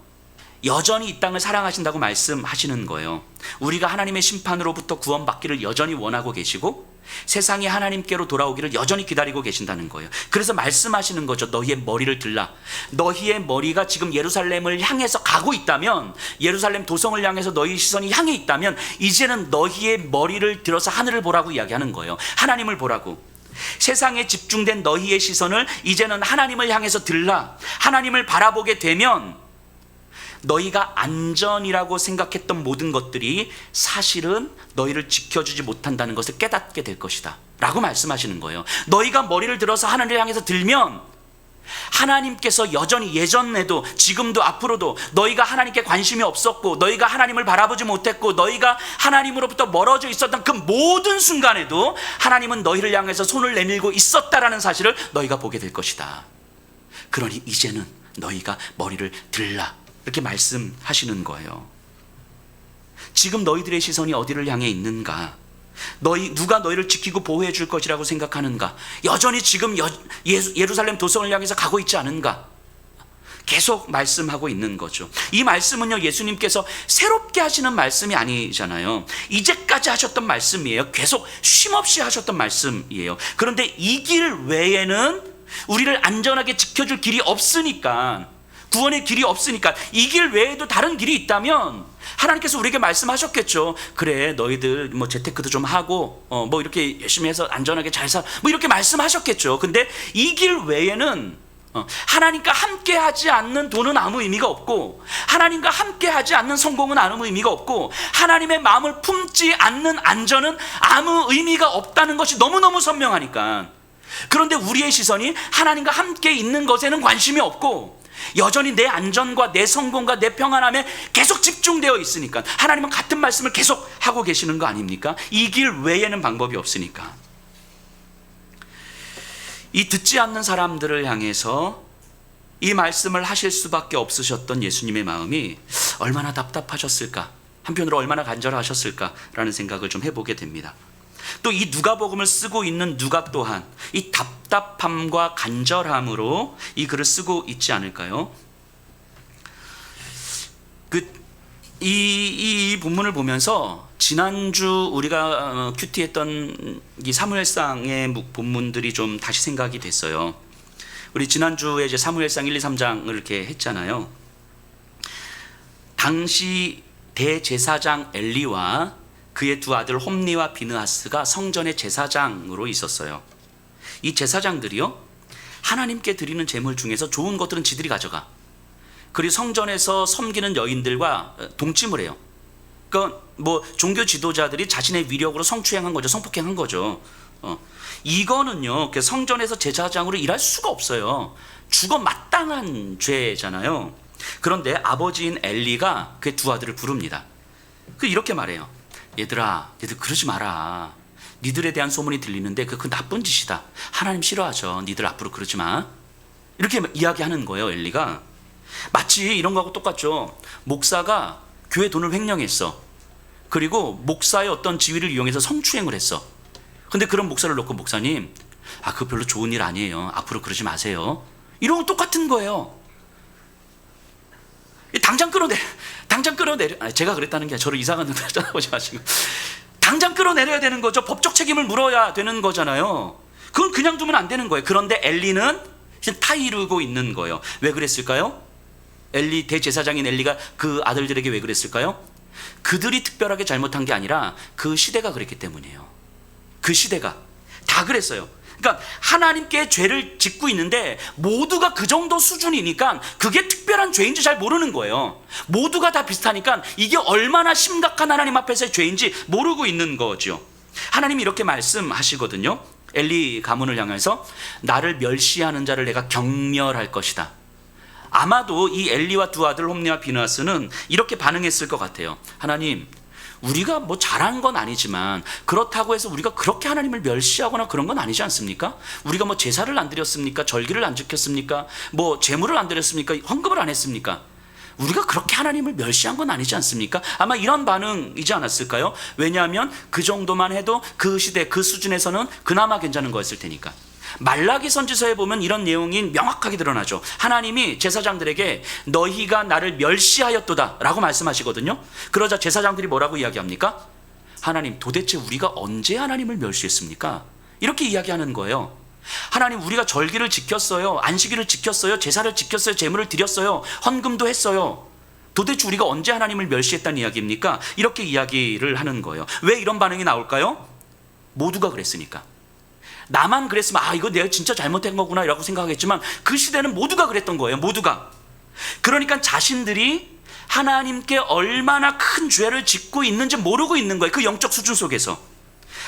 여전히 이 땅을 사랑하신다고 말씀하시는 거예요. 우리가 하나님의 심판으로부터 구원받기를 여전히 원하고 계시고 세상이 하나님께로 돌아오기를 여전히 기다리고 계신다는 거예요. 그래서 말씀하시는 거죠. 너희의 머리를 들라. 너희의 머리가 지금 예루살렘을 향해서 가고 있다면, 예루살렘 도성을 향해서 너희 시선이 향해 있다면 이제는 너희의 머리를 들어서 하늘을 보라고 이야기하는 거예요. 하나님을 보라고. 세상에 집중된 너희의 시선을 이제는 하나님을 향해서 들라. 하나님을 바라보게 되면 너희가 안전이라고 생각했던 모든 것들이 사실은 너희를 지켜주지 못한다는 것을 깨닫게 될 것이다 라고 말씀하시는 거예요. 너희가 머리를 들어서 하늘을 향해서 들면 하나님께서 여전히 예전에도 지금도 앞으로도 너희가 하나님께 관심이 없었고 너희가 하나님을 바라보지 못했고 너희가 하나님으로부터 멀어져 있었던 그 모든 순간에도 하나님은 너희를 향해서 손을 내밀고 있었다라는 사실을 너희가 보게 될 것이다. 그러니 이제는 너희가 머리를 들라 이렇게 말씀하시는 거예요. 지금 너희들의 시선이 어디를 향해 있는가? 누가 너희를 지키고 보호해 줄 것이라고 생각하는가? 여전히 지금 예루살렘 도성을 향해서 가고 있지 않은가? 계속 말씀하고 있는 거죠. 이 말씀은요 예수님께서 새롭게 하시는 말씀이 아니잖아요. 이제까지 하셨던 말씀이에요. 계속 쉼없이 하셨던 말씀이에요. 그런데 이 길 외에는 우리를 안전하게 지켜줄 길이 없으니까, 구원의 길이 없으니까, 이 길 외에도 다른 길이 있다면 하나님께서 우리에게 말씀하셨겠죠. 그래, 너희들 뭐 재테크도 좀 하고 뭐 이렇게 열심히 해서 안전하게 잘 살, 뭐 이렇게 말씀하셨겠죠. 근데 이 길 외에는 하나님과 함께 하지 않는 돈은 아무 의미가 없고, 하나님과 함께 하지 않는 성공은 아무 의미가 없고, 하나님의 마음을 품지 않는 안전은 아무 의미가 없다는 것이 너무너무 선명하니까. 그런데 우리의 시선이 하나님과 함께 있는 것에는 관심이 없고 여전히 내 안전과 내 성공과 내 평안함에 계속 집중되어 있으니까 하나님은 같은 말씀을 계속 하고 계시는 거 아닙니까? 이 길 외에는 방법이 없으니까. 이 듣지 않는 사람들을 향해서 이 말씀을 하실 수밖에 없으셨던 예수님의 마음이 얼마나 답답하셨을까, 한편으로 얼마나 간절하셨을까라는 생각을 좀 해보게 됩니다. 또 이 누가복음을 쓰고 있는 누가 또한 이 답답함과 간절함으로 이 글을 쓰고 있지 않을까요? 이 본문을 보면서 지난주 우리가 큐티했던 이 사무엘상의 본문들이 좀 다시 생각이 됐어요. 우리 지난주에 이제 사무엘상 1, 2, 3장을 이렇게 했잖아요. 당시 대제사장 엘리와 그의 두 아들 홈니와 비느하스가 성전의 제사장으로 있었어요. 이 제사장들이요 하나님께 드리는 제물 중에서 좋은 것들은 지들이 가져가, 그리고 성전에서 섬기는 여인들과 동침을 해요. 그러니까 뭐 종교 지도자들이 자신의 위력으로 성추행한 거죠. 성폭행한 거죠. 이거는요 성전에서 제사장으로 일할 수가 없어요. 죽어 마땅한 죄잖아요. 그런데 아버지인 엘리가 그의 두 아들을 부릅니다. 이렇게 말해요. 얘들아, 니들 그러지 마라. 니들에 대한 소문이 들리는데 그 나쁜 짓이다. 하나님 싫어하죠. 니들 앞으로 그러지 마. 이렇게 이야기하는 거예요. 엘리가 마치 이런 거하고 똑같죠. 목사가 교회 돈을 횡령했어. 그리고 목사의 어떤 지위를 이용해서 성추행을 했어. 근데 그런 목사를 놓고 목사님, 그거 별로 좋은 일 아니에요. 앞으로 그러지 마세요. 이런 거 똑같은 거예요. 당장 끌어내려. 제가 그랬다는 게 저를 이상한 눈으로 쳐다보지 마시고, 당장 끌어내려야 되는 거죠. 법적 책임을 물어야 되는 거잖아요. 그건 그냥 두면 안 되는 거예요. 그런데 엘리는 타이르고 있는 거예요. 왜 그랬을까요? 엘리 대제사장인 엘리가 그 아들들에게 왜 그랬을까요? 그들이 특별하게 잘못한 게 아니라 그 시대가 그랬기 때문이에요. 그 시대가 다 그랬어요. 그러니까 하나님께 죄를 짓고 있는데 모두가 그 정도 수준이니까 그게 특별한 죄인지 잘 모르는 거예요. 모두가 다 비슷하니까 이게 얼마나 심각한 하나님 앞에서의 죄인지 모르고 있는 거죠. 하나님이 이렇게 말씀하시거든요. 엘리 가문을 향해서 나를 멸시하는 자를 내가 경멸할 것이다. 아마도 이 엘리와 두 아들 홈리와 비느하스는 이렇게 반응했을 것 같아요. 하나님, 우리가 뭐 잘한 건 아니지만 그렇다고 해서 우리가 그렇게 하나님을 멸시하거나 그런 건 아니지 않습니까? 우리가 뭐 제사를 안 드렸습니까? 절기를 안 지켰습니까? 뭐 제물을 안 드렸습니까? 헌금을 안 했습니까? 우리가 그렇게 하나님을 멸시한 건 아니지 않습니까? 아마 이런 반응이지 않았을까요? 왜냐하면 그 정도만 해도 그 시대 그 수준에서는 그나마 괜찮은 거였을 테니까. 말라기 선지서에 보면 이런 내용이 명확하게 드러나죠. 하나님이 제사장들에게 너희가 나를 멸시하였도다 라고 말씀하시거든요. 그러자 제사장들이 뭐라고 이야기합니까? 하나님, 도대체 우리가 언제 하나님을 멸시했습니까? 이렇게 이야기하는 거예요. 하나님, 우리가 절기를 지켰어요, 안식일을 지켰어요, 제사를 지켰어요, 제물을 드렸어요, 헌금도 했어요. 도대체 우리가 언제 하나님을 멸시했다는 이야기입니까? 이렇게 이야기를 하는 거예요. 왜 이런 반응이 나올까요? 모두가 그랬으니까. 나만 그랬으면 이거 내가 진짜 잘못한 거구나 라고 생각하겠지만 그 시대는 모두가 그랬던 거예요. 모두가. 그러니까 자신들이 하나님께 얼마나 큰 죄를 짓고 있는지 모르고 있는 거예요. 그 영적 수준 속에서.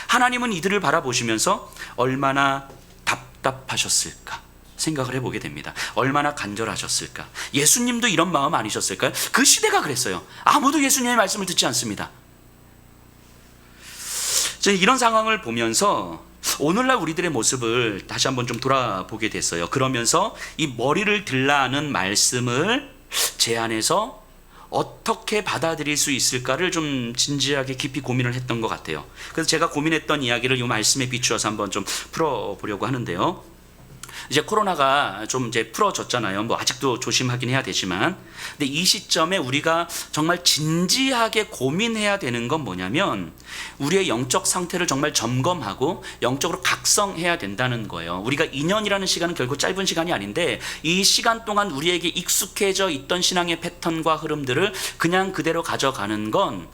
하나님은 이들을 바라보시면서 얼마나 답답하셨을까 생각을 해보게 됩니다. 얼마나 간절하셨을까. 예수님도 이런 마음 아니셨을까요? 그 시대가 그랬어요. 아무도 예수님의 말씀을 듣지 않습니다. 이런 상황을 보면서 오늘날 우리들의 모습을 다시 한번 좀 돌아보게 됐어요. 그러면서 이 머리를 들라는 말씀을 제 안에서 어떻게 받아들일 수 있을까를 좀 진지하게 깊이 고민을 했던 것 같아요. 그래서 제가 고민했던 이야기를 이 말씀에 비추어서 한번 좀 풀어보려고 하는데요. 이제 코로나가 좀 이제 풀어졌잖아요. 뭐 아직도 조심하긴 해야 되지만, 근데 이 시점에 우리가 정말 진지하게 고민해야 되는 건 뭐냐면 우리의 영적 상태를 정말 점검하고 영적으로 각성해야 된다는 거예요. 우리가 2년이라는 시간은 결국 짧은 시간이 아닌데 이 시간 동안 우리에게 익숙해져 있던 신앙의 패턴과 흐름들을 그냥 그대로 가져가는 건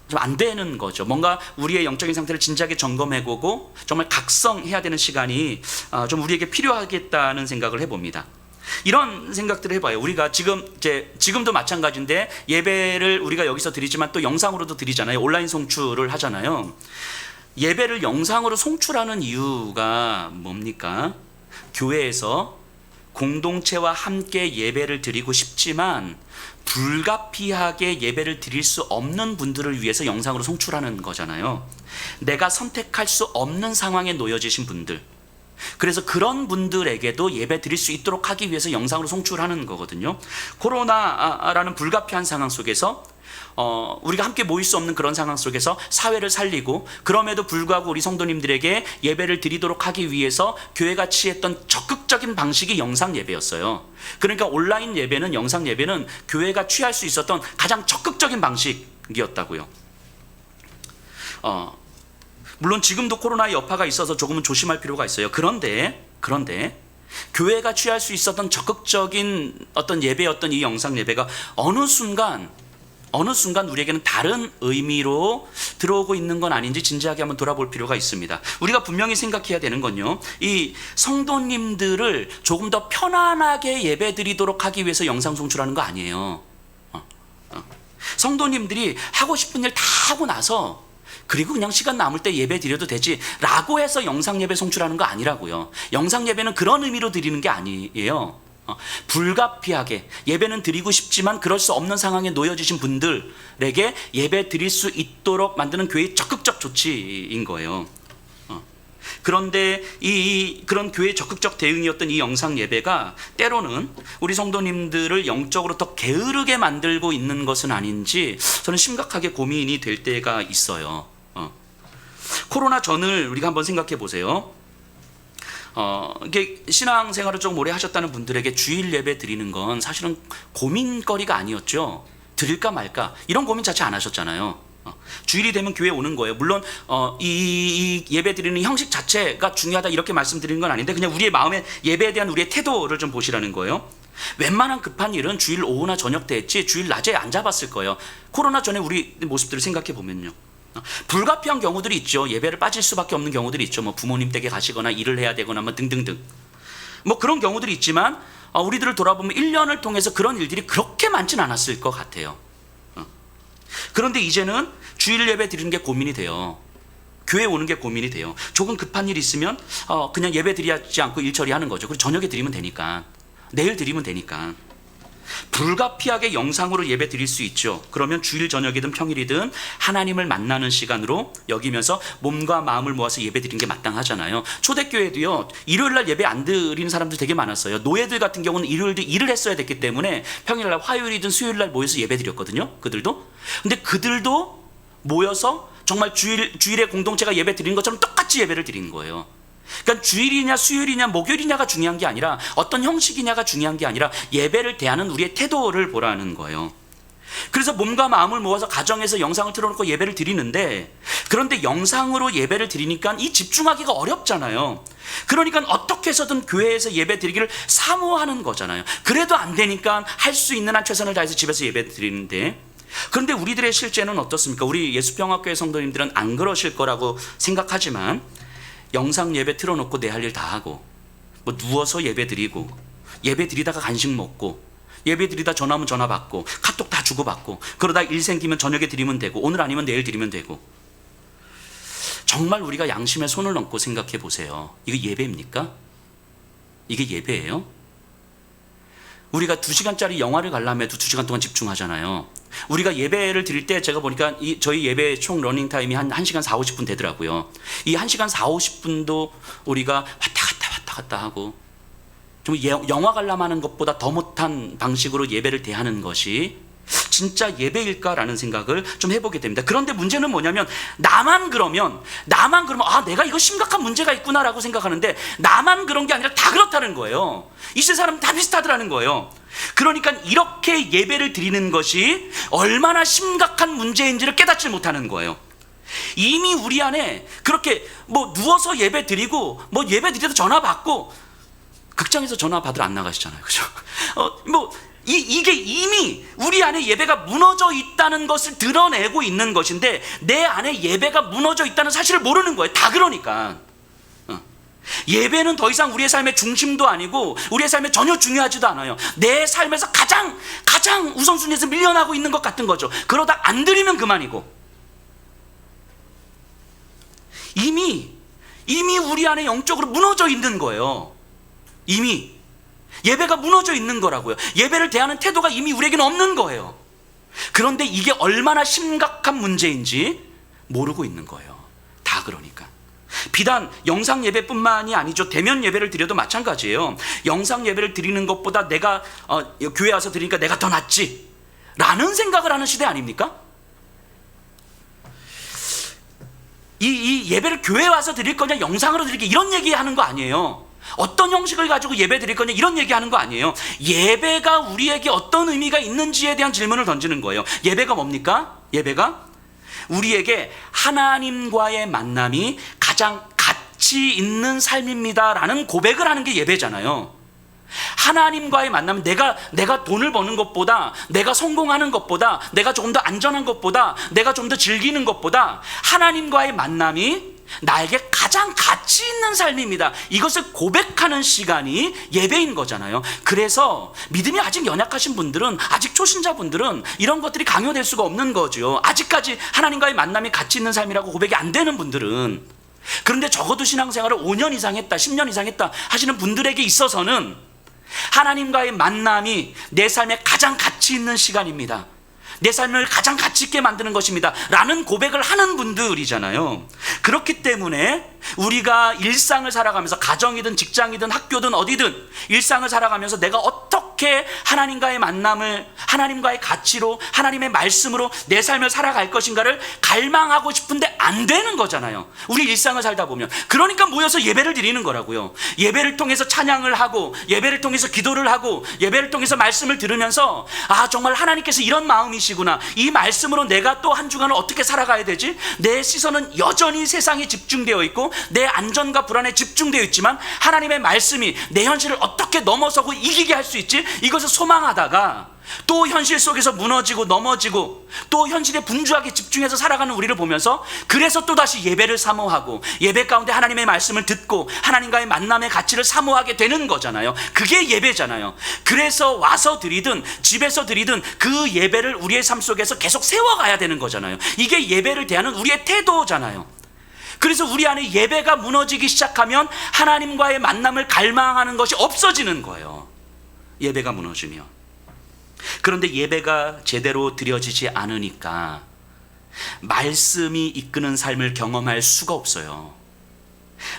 좀 안 되는 거죠. 뭔가 우리의 영적인 상태를 진지하게 점검해보고 정말 각성해야 되는 시간이 좀 우리에게 필요하겠다는 생각을 해봅니다. 이런 생각들을 해봐요. 우리가 지금도 마찬가지인데 예배를 우리가 여기서 드리지만 또 영상으로도 드리잖아요. 온라인 송출을 하잖아요. 예배를 영상으로 송출하는 이유가 뭡니까? 교회에서 공동체와 함께 예배를 드리고 싶지만 불가피하게 예배를 드릴 수 없는 분들을 위해서 영상으로 송출하는 거잖아요. 내가 선택할 수 없는 상황에 놓여지신 분들, 그래서 그런 분들에게도 예배 드릴 수 있도록 하기 위해서 영상으로 송출하는 거거든요. 코로나라는 불가피한 상황 속에서 우리가 함께 모일 수 없는 그런 상황 속에서 사회를 살리고, 그럼에도 불구하고 우리 성도님들에게 예배를 드리도록 하기 위해서 교회가 취했던 적극적인 방식이 영상 예배였어요. 그러니까 온라인 예배는, 영상 예배는 교회가 취할 수 있었던 가장 적극적인 방식이었다고요. 물론 지금도 코로나의 여파가 있어서 조금은 조심할 필요가 있어요. 그런데 교회가 취할 수 있었던 적극적인 어떤 예배였던 이 영상 예배가 어느 순간 우리에게는 다른 의미로 들어오고 있는 건 아닌지 진지하게 한번 돌아볼 필요가 있습니다. 우리가 분명히 생각해야 되는 건요, 이 성도님들을 조금 더 편안하게 예배드리도록 하기 위해서 영상 송출하는 거 아니에요. 성도님들이 하고 싶은 일 다 하고 나서 그리고 그냥 시간 남을 때 예배 드려도 되지 라고 해서 영상 예배 송출하는 거 아니라고요. 영상 예배는 그런 의미로 드리는 게 아니에요. 불가피하게 예배는 드리고 싶지만 그럴 수 없는 상황에 놓여지신 분들에게 예배 드릴 수 있도록 만드는 교회의 적극적 조치인 거예요. 그런데 그런 교회의 적극적 대응이었던 이 영상 예배가 때로는 우리 성도님들을 영적으로 더 게으르게 만들고 있는 것은 아닌지 저는 심각하게 고민이 될 때가 있어요. 코로나 전을 우리가 한번 생각해 보세요. 이게 신앙생활을 좀 오래 하셨다는 분들에게 주일 예배 드리는 건 사실은 고민거리가 아니었죠. 드릴까 말까 이런 고민 자체 안 하셨잖아요. 주일이 되면 교회 오는 거예요. 물론 이 예배 드리는 형식 자체가 중요하다 이렇게 말씀드리는 건 아닌데 그냥 우리의 마음의 예배에 대한 우리의 태도를 좀 보시라는 거예요. 웬만한 급한 일은 주일 오후나 저녁 때 했지 주일 낮에 안 잡았을 거예요. 코로나 전에 우리 모습들을 생각해 보면요. 불가피한 경우들이 있죠. 예배를 빠질 수밖에 없는 경우들이 있죠. 뭐 부모님 댁에 가시거나 일을 해야 되거나 뭐 등등등. 뭐 그런 경우들이 있지만 우리들을 돌아보면 1년을 통해서 그런 일들이 그렇게 많진 않았을 것 같아요. 그런데 이제는 주일 예배 드리는 게 고민이 돼요. 교회 오는 게 고민이 돼요. 조금 급한 일 있으면 그냥 예배 드리지 않고 일 처리하는 거죠. 그리고 저녁에 드리면 되니까, 내일 드리면 되니까. 불가피하게 영상으로 예배 드릴 수 있죠. 그러면 주일 저녁이든 평일이든 하나님을 만나는 시간으로 여기면서 몸과 마음을 모아서 예배 드리는 게 마땅하잖아요. 초대교회도요, 일요일날 예배 안 드리는 사람들 되게 많았어요. 노예들 같은 경우는 일요일도 일을 했어야 됐기 때문에 평일날 화요일이든 수요일날 모여서 예배 드렸거든요. 그들도. 근데 그들도 모여서 정말 주일에 공동체가 예배 드리는 것처럼 똑같이 예배를 드리는 거예요. 그러니까 주일이냐 수요일이냐 목요일이냐가 중요한 게 아니라 어떤 형식이냐가 중요한 게 아니라 예배를 대하는 우리의 태도를 보라는 거예요. 그래서 몸과 마음을 모아서 가정에서 영상을 틀어놓고 예배를 드리는데, 그런데 영상으로 예배를 드리니까 이 집중하기가 어렵잖아요. 그러니까 어떻게 해서든 교회에서 예배 드리기를 사모하는 거잖아요. 그래도 안 되니까 할 수 있는 한 최선을 다해서 집에서 예배 드리는데, 그런데 우리들의 실제는 어떻습니까? 우리 예수평화교회 성도님들은 안 그러실 거라고 생각하지만 영상 예배 틀어놓고 내 할 일 다 하고, 뭐 누워서 예배 드리고, 예배 드리다가 간식 먹고, 예배 드리다 전화 오면 전화 받고, 카톡 다 주고받고, 그러다 일 생기면 저녁에 드리면 되고, 오늘 아니면 내일 드리면 되고. 정말 우리가 양심에 손을 얹고 생각해 보세요. 이거 예배입니까? 이게 예배예요? 우리가 2시간짜리 영화를 가려면 해도 2시간 동안 집중하잖아요. 우리가 예배를 드릴 때 제가 보니까 저희 예배 총 러닝타임이 한 1시간 4, 50분 되더라고요. 이 1시간 4, 50분도 우리가 왔다 갔다 하고, 좀 영화 관람하는 것보다 더 못한 방식으로 예배를 대하는 것이 진짜 예배일까라는 생각을 좀 해보게 됩니다. 그런데 문제는 뭐냐면 나만 그러면 내가 이거 심각한 문제가 있구나라고 생각하는데, 나만 그런 게 아니라 다 그렇다는 거예요. 이 세상은 다 비슷하더라는 거예요. 그러니까 이렇게 예배를 드리는 것이 얼마나 심각한 문제인지를 깨닫지 못하는 거예요. 이미 우리 안에 그렇게 뭐 누워서 예배 드리고, 뭐 예배 드려도 전화 받고, 극장에서 전화 받으러 안 나가시잖아요, 그죠? 이게 이미 우리 안에 예배가 무너져 있다는 것을 드러내고 있는 것인데, 내 안에 예배가 무너져 있다는 사실을 모르는 거예요. 다 그러니까. 예배는 더 이상 우리의 삶의 중심도 아니고 우리의 삶에 전혀 중요하지도 않아요. 내 삶에서 가장 우선순위에서 밀려나고 있는 것 같은 거죠. 그러다 안 드리면 그만이고. 이미 우리 안에 영적으로 무너져 있는 거예요. 이미 예배가 무너져 있는 거라고요. 예배를 대하는 태도가 이미 우리에게는 없는 거예요. 그런데 이게 얼마나 심각한 문제인지 모르고 있는 거예요. 다 그러니까. 비단 영상 예배뿐만이 아니죠. 대면 예배를 드려도 마찬가지예요. 영상 예배를 드리는 것보다 내가 교회 와서 드리니까 내가 더 낫지 라는 생각을 하는 시대 아닙니까? 이 예배를 교회 와서 드릴 거냐 영상으로 드릴게 이런 얘기하는 거 아니에요. 어떤 형식을 가지고 예배 드릴 거냐 이런 얘기하는 거 아니에요. 예배가 우리에게 어떤 의미가 있는지에 대한 질문을 던지는 거예요. 예배가 뭡니까? 예배가 우리에게 하나님과의 만남이 가장 가치 있는 삶입니다라는 고백을 하는 게 예배잖아요. 하나님과의 만남, 내가 돈을 버는 것보다, 내가 성공하는 것보다, 내가 조금 더 안전한 것보다, 내가 좀 더 즐기는 것보다 하나님과의 만남이 나에게 가장 가치 있는 삶입니다. 이것을 고백하는 시간이 예배인 거잖아요. 그래서 믿음이 아직 연약하신 분들은, 아직 초신자분들은 이런 것들이 강요될 수가 없는 거죠. 아직까지 하나님과의 만남이 가치 있는 삶이라고 고백이 안 되는 분들은. 그런데 적어도 신앙생활을 5년 이상 했다, 10년 이상 했다 하시는 분들에게 있어서는 하나님과의 만남이 내 삶에 가장 가치 있는 시간입니다. 내 삶을 가장 가치 있게 만드는 것입니다 라는 고백을 하는 분들이잖아요. 그렇기 때문에 우리가 일상을 살아가면서, 가정이든 직장이든 학교든 어디든 일상을 살아가면서 내가 어떻게 하나님과의 만남을, 하나님과의 가치로, 하나님의 말씀으로 내 삶을 살아갈 것인가를 갈망하고 싶은데 안 되는 거잖아요. 우리 일상을 살다 보면. 그러니까 모여서 예배를 드리는 거라고요. 예배를 통해서 찬양을 하고, 예배를 통해서 기도를 하고, 예배를 통해서 말씀을 들으면서 정말 하나님께서 이런 마음이시구나, 이 말씀으로 내가 또 한 주간을 어떻게 살아가야 되지? 내 시선은 여전히 세상에 집중되어 있고 내 안전과 불안에 집중되어 있지만 하나님의 말씀이 내 현실을 어떻게 넘어서고 이기게 할 수 있지? 이것을 소망하다가 또 현실 속에서 무너지고 넘어지고 또 현실에 분주하게 집중해서 살아가는 우리를 보면서 그래서 또다시 예배를 사모하고 예배 가운데 하나님의 말씀을 듣고 하나님과의 만남의 가치를 사모하게 되는 거잖아요. 그게 예배잖아요. 그래서 와서 드리든 집에서 드리든 그 예배를 우리의 삶 속에서 계속 세워가야 되는 거잖아요. 이게 예배를 대하는 우리의 태도잖아요. 그래서 우리 안에 예배가 무너지기 시작하면 하나님과의 만남을 갈망하는 것이 없어지는 거예요. 예배가 무너지면. 그런데 예배가 제대로 드려지지 않으니까 말씀이 이끄는 삶을 경험할 수가 없어요.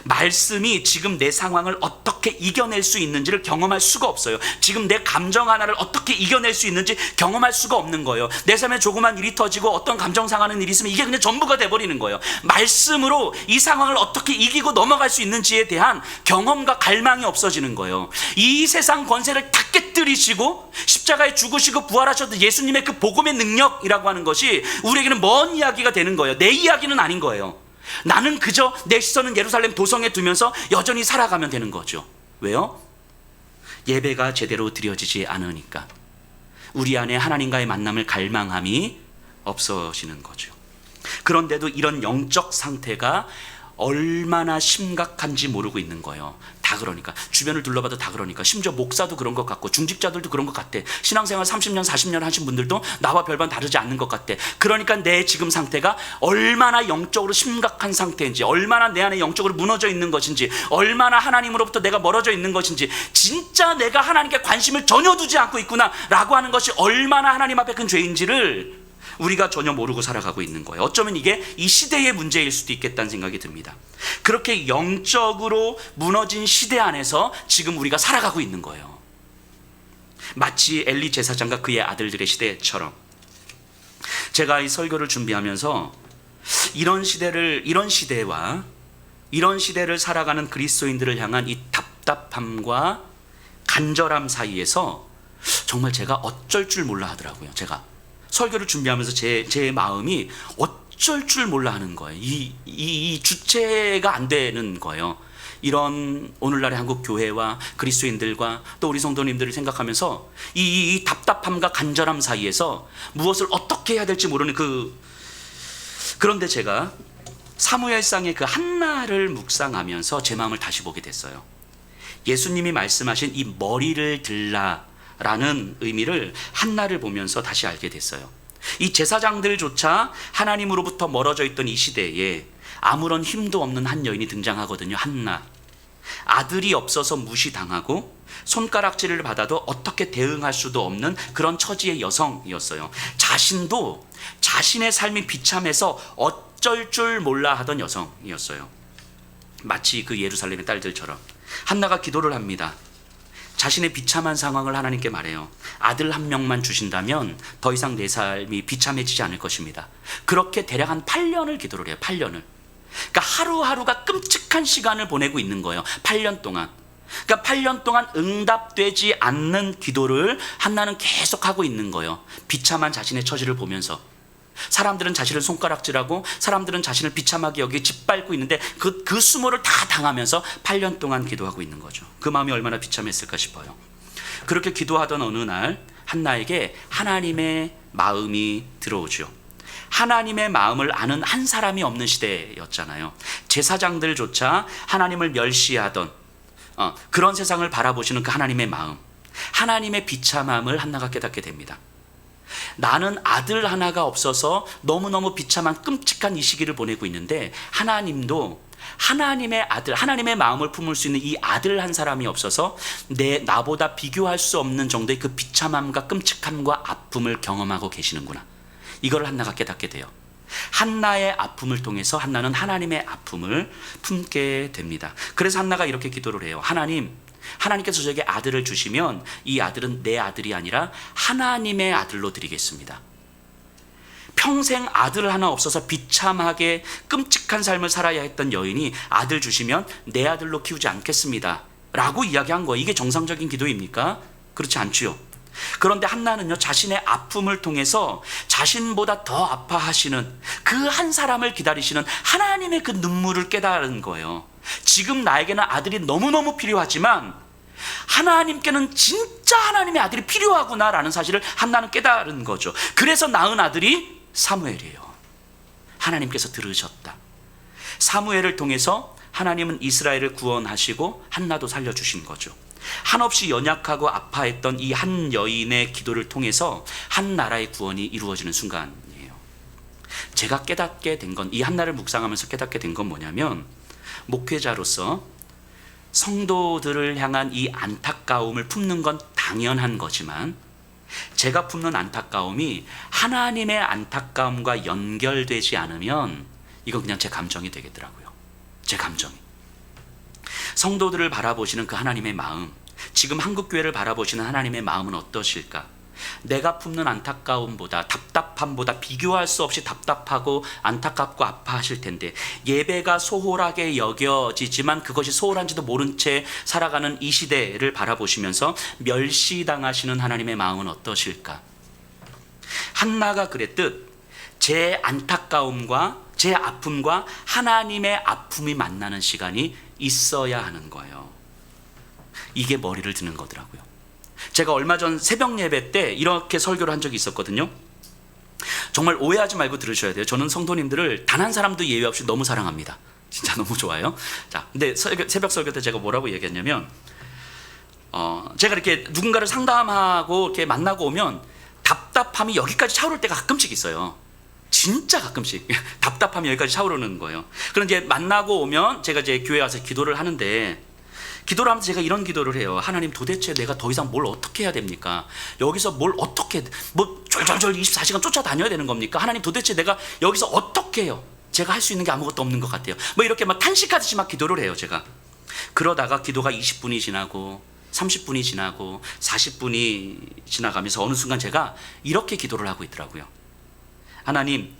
말씀이 지금 내 상황을 어떻게 이겨낼 수 있는지를 경험할 수가 없어요. 지금 내 감정 하나를 어떻게 이겨낼 수 있는지 경험할 수가 없는 거예요. 내 삶에 조그만 일이 터지고 어떤 감정 상하는 일이 있으면 이게 그냥 전부가 돼버리는 거예요. 말씀으로 이 상황을 어떻게 이기고 넘어갈 수 있는지에 대한 경험과 갈망이 없어지는 거예요. 이 세상 권세를 다 깨뜨리시고 십자가에 죽으시고 부활하셨던 예수님의 그 복음의 능력이라고 하는 것이 우리에게는 먼 이야기가 되는 거예요. 내 이야기는 아닌 거예요. 나는 그저 내 시선은 예루살렘 도성에 두면서 여전히 살아가면 되는 거죠. 왜요? 예배가 제대로 드려지지 않으니까 우리 안에 하나님과의 만남을 갈망함이 없어지는 거죠. 그런데도 이런 영적 상태가 얼마나 심각한지 모르고 있는 거예요. 다 그러니까 주변을 둘러봐도 다 그러니까 심지어 목사도 그런 것 같고 중직자들도 그런 것 같대. 신앙생활 30년 40년 하신 분들도 나와 별반 다르지 않는 것 같대. 그러니까 내 지금 상태가 얼마나 영적으로 심각한 상태인지, 얼마나 내 안에 영적으로 무너져 있는 것인지, 얼마나 하나님으로부터 내가 멀어져 있는 것인지, 진짜 내가 하나님께 관심을 전혀 두지 않고 있구나 라고 하는 것이 얼마나 하나님 앞에 큰 죄인지를 우리가 전혀 모르고 살아가고 있는 거예요. 어쩌면 이게 이 시대의 문제일 수도 있겠다는 생각이 듭니다. 그렇게 영적으로 무너진 시대 안에서 지금 우리가 살아가고 있는 거예요. 마치 엘리 제사장과 그의 아들들의 시대처럼. 제가 이 설교를 준비하면서 이런 시대와 이런 시대를 살아가는 그리스도인들을 향한 이 답답함과 간절함 사이에서 정말 제가 어쩔 줄 몰라 하더라고요. 제가 설교를 준비하면서 제 마음이 어쩔 줄 몰라 하는 거예요. 이 주체가 안 되는 거예요. 이런 오늘날의 한국 교회와 그리스도인들과 또 우리 성도님들을 생각하면서 이 답답함과 간절함 사이에서 무엇을 어떻게 해야 될지 모르는 그런데 제가 사무엘상의 그 한나를 묵상하면서 제 마음을 다시 보게 됐어요. 예수님이 말씀하신 이 머리를 들라 라는 의미를 한나를 보면서 다시 알게 됐어요. 이 제사장들조차 하나님으로부터 멀어져 있던 이 시대에 아무런 힘도 없는 한 여인이 등장하거든요. 한나. 아들이 없어서 무시당하고 손가락질을 받아도 어떻게 대응할 수도 없는 그런 처지의 여성이었어요. 자신도 자신의 삶이 비참해서 어쩔 줄 몰라 하던 여성이었어요. 마치 그 예루살렘의 딸들처럼 한나가 기도를 합니다. 자신의 비참한 상황을 하나님께 말해요. 아들 한 명만 주신다면 더 이상 내 삶이 비참해지지 않을 것입니다. 그렇게 대략 한 8년을 기도를 해요. 8년을. 그러니까 하루하루가 끔찍한 시간을 보내고 있는 거예요. 8년 동안. 그러니까 8년 동안 응답되지 않는 기도를 한나는 계속하고 있는 거예요. 비참한 자신의 처지를 보면서. 사람들은 자신을 손가락질하고 사람들은 자신을 비참하게 여기 짓밟고 있는데 그 수모를 다 당하면서 8년 동안 기도하고 있는 거죠. 그 마음이 얼마나 비참했을까 싶어요. 그렇게 기도하던 어느 날 한나에게 하나님의 마음이 들어오죠. 하나님의 마음을 아는 한 사람이 없는 시대였잖아요. 제사장들조차 하나님을 멸시하던 그런 세상을 바라보시는 그 하나님의 마음, 하나님의 비참함을 한나가 깨닫게 됩니다. 나는 아들 하나가 없어서 너무너무 비참한 끔찍한 이 시기를 보내고 있는데 하나님도 하나님의 아들, 하나님의 마음을 품을 수 있는 이 아들 한 사람이 없어서 나보다 비교할 수 없는 정도의 그 비참함과 끔찍함과 아픔을 경험하고 계시는구나. 이걸 한나가 깨닫게 돼요. 한나의 아픔을 통해서 한나는 하나님의 아픔을 품게 됩니다. 그래서 한나가 이렇게 기도를 해요. 하나님께서 저에게 아들을 주시면 이 아들은 내 아들이 아니라 하나님의 아들로 드리겠습니다. 평생 아들 하나 없어서 비참하게 끔찍한 삶을 살아야 했던 여인이 아들 주시면 내 아들로 키우지 않겠습니다 라고 이야기한 거예요. 이게 정상적인 기도입니까? 그렇지 않지요. 그런데 한나는요, 자신의 아픔을 통해서 자신보다 더 아파하시는 그 한 사람을 기다리시는 하나님의 그 눈물을 깨달은 거예요. 지금 나에게는 아들이 너무너무 필요하지만 하나님께는 진짜 하나님의 아들이 필요하구나라는 사실을 한나는 깨달은 거죠. 그래서 낳은 아들이 사무엘이에요. 하나님께서 들으셨다. 사무엘을 통해서 하나님은 이스라엘을 구원하시고 한나도 살려주신 거죠. 한없이 연약하고 아파했던 이 한 여인의 기도를 통해서 한 나라의 구원이 이루어지는 순간이에요. 제가 깨닫게 된 건, 이 한나를 묵상하면서 깨닫게 된 건 뭐냐면, 목회자로서 성도들을 향한 이 안타까움을 품는 건 당연한 거지만, 제가 품는 안타까움이 하나님의 안타까움과 연결되지 않으면 이건 그냥 제 감정이 되겠더라고요. 제 감정이. 성도들을 바라보시는 그 하나님의 마음, 지금 한국교회를 바라보시는 하나님의 마음은 어떠실까? 내가 품는 안타까움보다, 답답함보다 비교할 수 없이 답답하고 안타깝고 아파하실 텐데, 예배가 소홀하게 여겨지지만 그것이 소홀한지도 모른 채 살아가는 이 시대를 바라보시면서 멸시당하시는 하나님의 마음은 어떠실까? 한나가 그랬듯 제 안타까움과 제 아픔과 하나님의 아픔이 만나는 시간이 있어야 하는 거예요. 이게 머리를 드는 거더라고요. 제가 얼마 전 새벽 예배 때 이렇게 설교를 한 적이 있었거든요. 정말 오해하지 말고 들으셔야 돼요. 저는 성도님들을 단 한 사람도 예외 없이 너무 사랑합니다. 진짜 너무 좋아요. 자, 근데 새벽 설교 때 제가 뭐라고 얘기했냐면, 제가 이렇게 누군가를 상담하고 이렇게 만나고 오면 답답함이 여기까지 차오를 때가 가끔씩 있어요. 진짜 가끔씩 답답함이 여기까지 차오르는 거예요. 그럼 이제 만나고 오면 제가 이제 교회 와서 기도를 하는데, 기도를 하면서 제가 이런 기도를 해요. 하나님, 도대체 내가 더 이상 뭘 어떻게 해야 됩니까? 여기서 뭘 어떻게, 뭐 졸졸졸 24시간 쫓아다녀야 되는 겁니까? 하나님, 도대체 내가 여기서 어떻게 해요? 제가 할 수 있는 게 아무것도 없는 것 같아요. 뭐 이렇게 막 탄식하듯이 막 기도를 해요, 제가. 그러다가 기도가 20분이 지나고 30분이 지나고 40분이 지나가면서 어느 순간 제가 이렇게 기도를 하고 있더라고요. 하나님은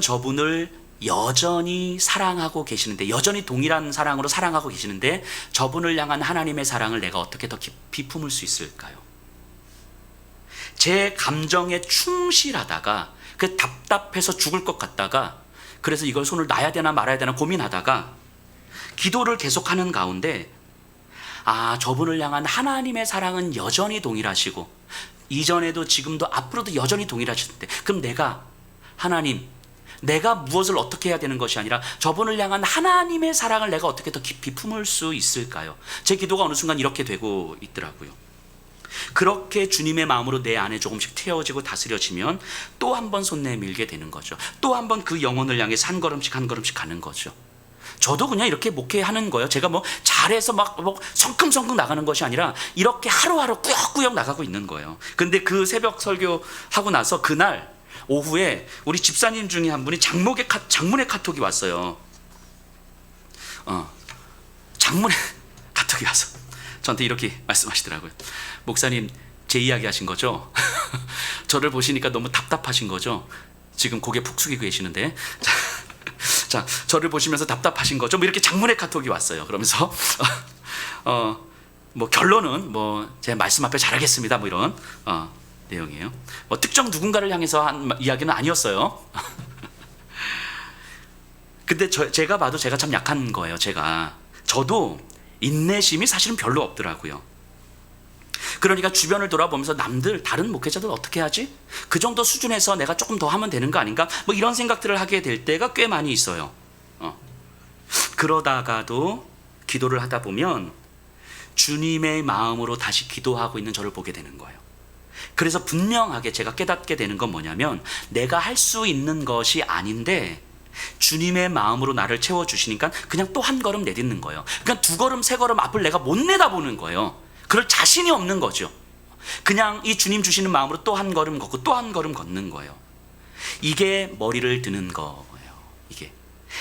저분을 여전히 사랑하고 계시는데, 여전히 동일한 사랑으로 사랑하고 계시는데, 저분을 향한 하나님의 사랑을 내가 어떻게 더 깊이 품을 수 있을까요? 제 감정에 충실하다가, 그 답답해서 죽을 것 같다가, 그래서 이걸 손을 놔야 되나 말아야 되나 고민하다가 기도를 계속하는 가운데, 저분을 향한 하나님의 사랑은 여전히 동일하시고 이전에도 지금도 앞으로도 여전히 동일하시는데, 그럼 하나님, 내가 무엇을 어떻게 해야 되는 것이 아니라 저분을 향한 하나님의 사랑을 내가 어떻게 더 깊이 품을 수 있을까요? 제 기도가 어느 순간 이렇게 되고 있더라고요. 그렇게 주님의 마음으로 내 안에 조금씩 태워지고 다스려지면 또 한 번 손 내밀게 되는 거죠. 또 한 번 그 영혼을 향해서 한 걸음씩 한 걸음씩 가는 거죠. 저도 그냥 이렇게 목회하는 거예요. 제가 뭐 잘해서 막 성큼성큼 나가는 것이 아니라 이렇게 하루하루 꾸역꾸역 나가고 있는 거예요. 근데 그 새벽 설교하고 나서 그날 오후에 우리 집사님 중에 한 분이 장문의 카톡이 왔어요. 장문의 카톡이 와서 저한테 이렇게 말씀하시더라고요. 목사님, 제 이야기 하신 거죠? 저를 보시니까 너무 답답하신 거죠? 지금 고개 푹 숙이고 계시는데, 자, 저를 보시면서 답답하신 거죠? 뭐 이렇게 장문의 카톡이 왔어요. 그러면서 뭐 결론은 뭐 제 말씀 앞에 잘하겠습니다, 뭐 이런 내용이에요. 뭐 특정 누군가를 향해서 한 이야기는 아니었어요. 근데 제가 봐도 제가 참 약한 거예요. 저도 인내심이 사실은 별로 없더라고요. 그러니까 주변을 돌아보면서 다른 목회자들 어떻게 하지? 그 정도 수준에서 내가 조금 더 하면 되는 거 아닌가? 뭐 이런 생각들을 하게 될 때가 꽤 많이 있어요. 그러다가도 기도를 하다 보면 주님의 마음으로 다시 기도하고 있는 저를 보게 되는 거예요. 그래서 분명하게 제가 깨닫게 되는 건 뭐냐면, 내가 할 수 있는 것이 아닌데 주님의 마음으로 나를 채워주시니까 그냥 또 한 걸음 내딛는 거예요. 그냥 2걸음 3걸음 앞을 내가 못 내다보는 거예요. 그럴 자신이 없는 거죠. 그냥 이 주님 주시는 마음으로 또 한 걸음 걷고 또 한 걸음 걷는 거예요. 이게 머리를 드는 거예요. 이게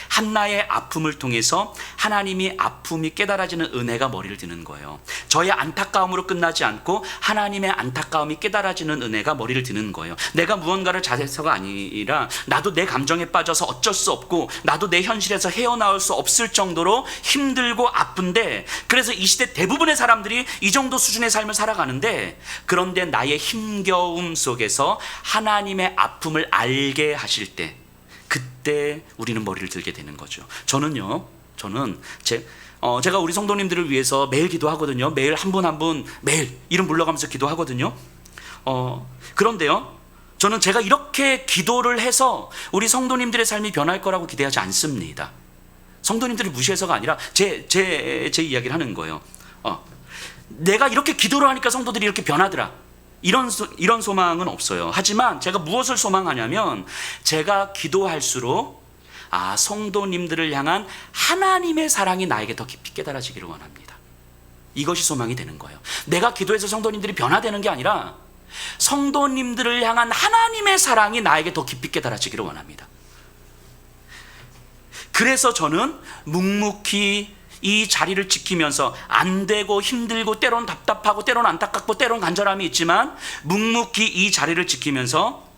한나의 아픔을 통해서 하나님이 아픔이 깨달아지는 은혜가 머리를 드는 거예요. 저의 안타까움으로 끝나지 않고 하나님의 안타까움이 깨달아지는 은혜가 머리를 드는 거예요. 내가 무언가를 잘해서가 아니라 나도 내 감정에 빠져서 어쩔 수 없고 나도 내 현실에서 헤어나올 수 없을 정도로 힘들고 아픈데, 그래서 이 시대 대부분의 사람들이 이 정도 수준의 삶을 살아가는데, 그런데 나의 힘겨움 속에서 하나님의 아픔을 알게 하실 때, 그때 우리는 머리를 들게 되는 거죠. 저는 제가 우리 성도님들을 위해서 매일 기도하거든요. 매일 한 분 한 분 매일 이름 불러가면서 기도하거든요. 그런데요, 저는 제가 이렇게 기도를 해서 우리 성도님들의 삶이 변할 거라고 기대하지 않습니다. 성도님들을 무시해서가 아니라 제 이야기를 하는 거예요. 내가 이렇게 기도를 하니까 성도들이 이렇게 변하더라, 이런 소망은 없어요. 하지만 제가 무엇을 소망하냐면, 제가 기도할수록 성도님들을 향한 하나님의 사랑이 나에게 더 깊이 깨달아지기를 원합니다. 이것이 소망이 되는 거예요. 내가 기도해서 성도님들이 변화되는 게 아니라 성도님들을 향한 하나님의 사랑이 나에게 더 깊이 깨달아지기를 원합니다. 그래서 저는 묵묵히 이 자리를 지키면서 안 되고 힘들고 때론 답답하고 때론 안타깝고 때론 간절함이 있지만 묵묵히 이 자리를 지키면서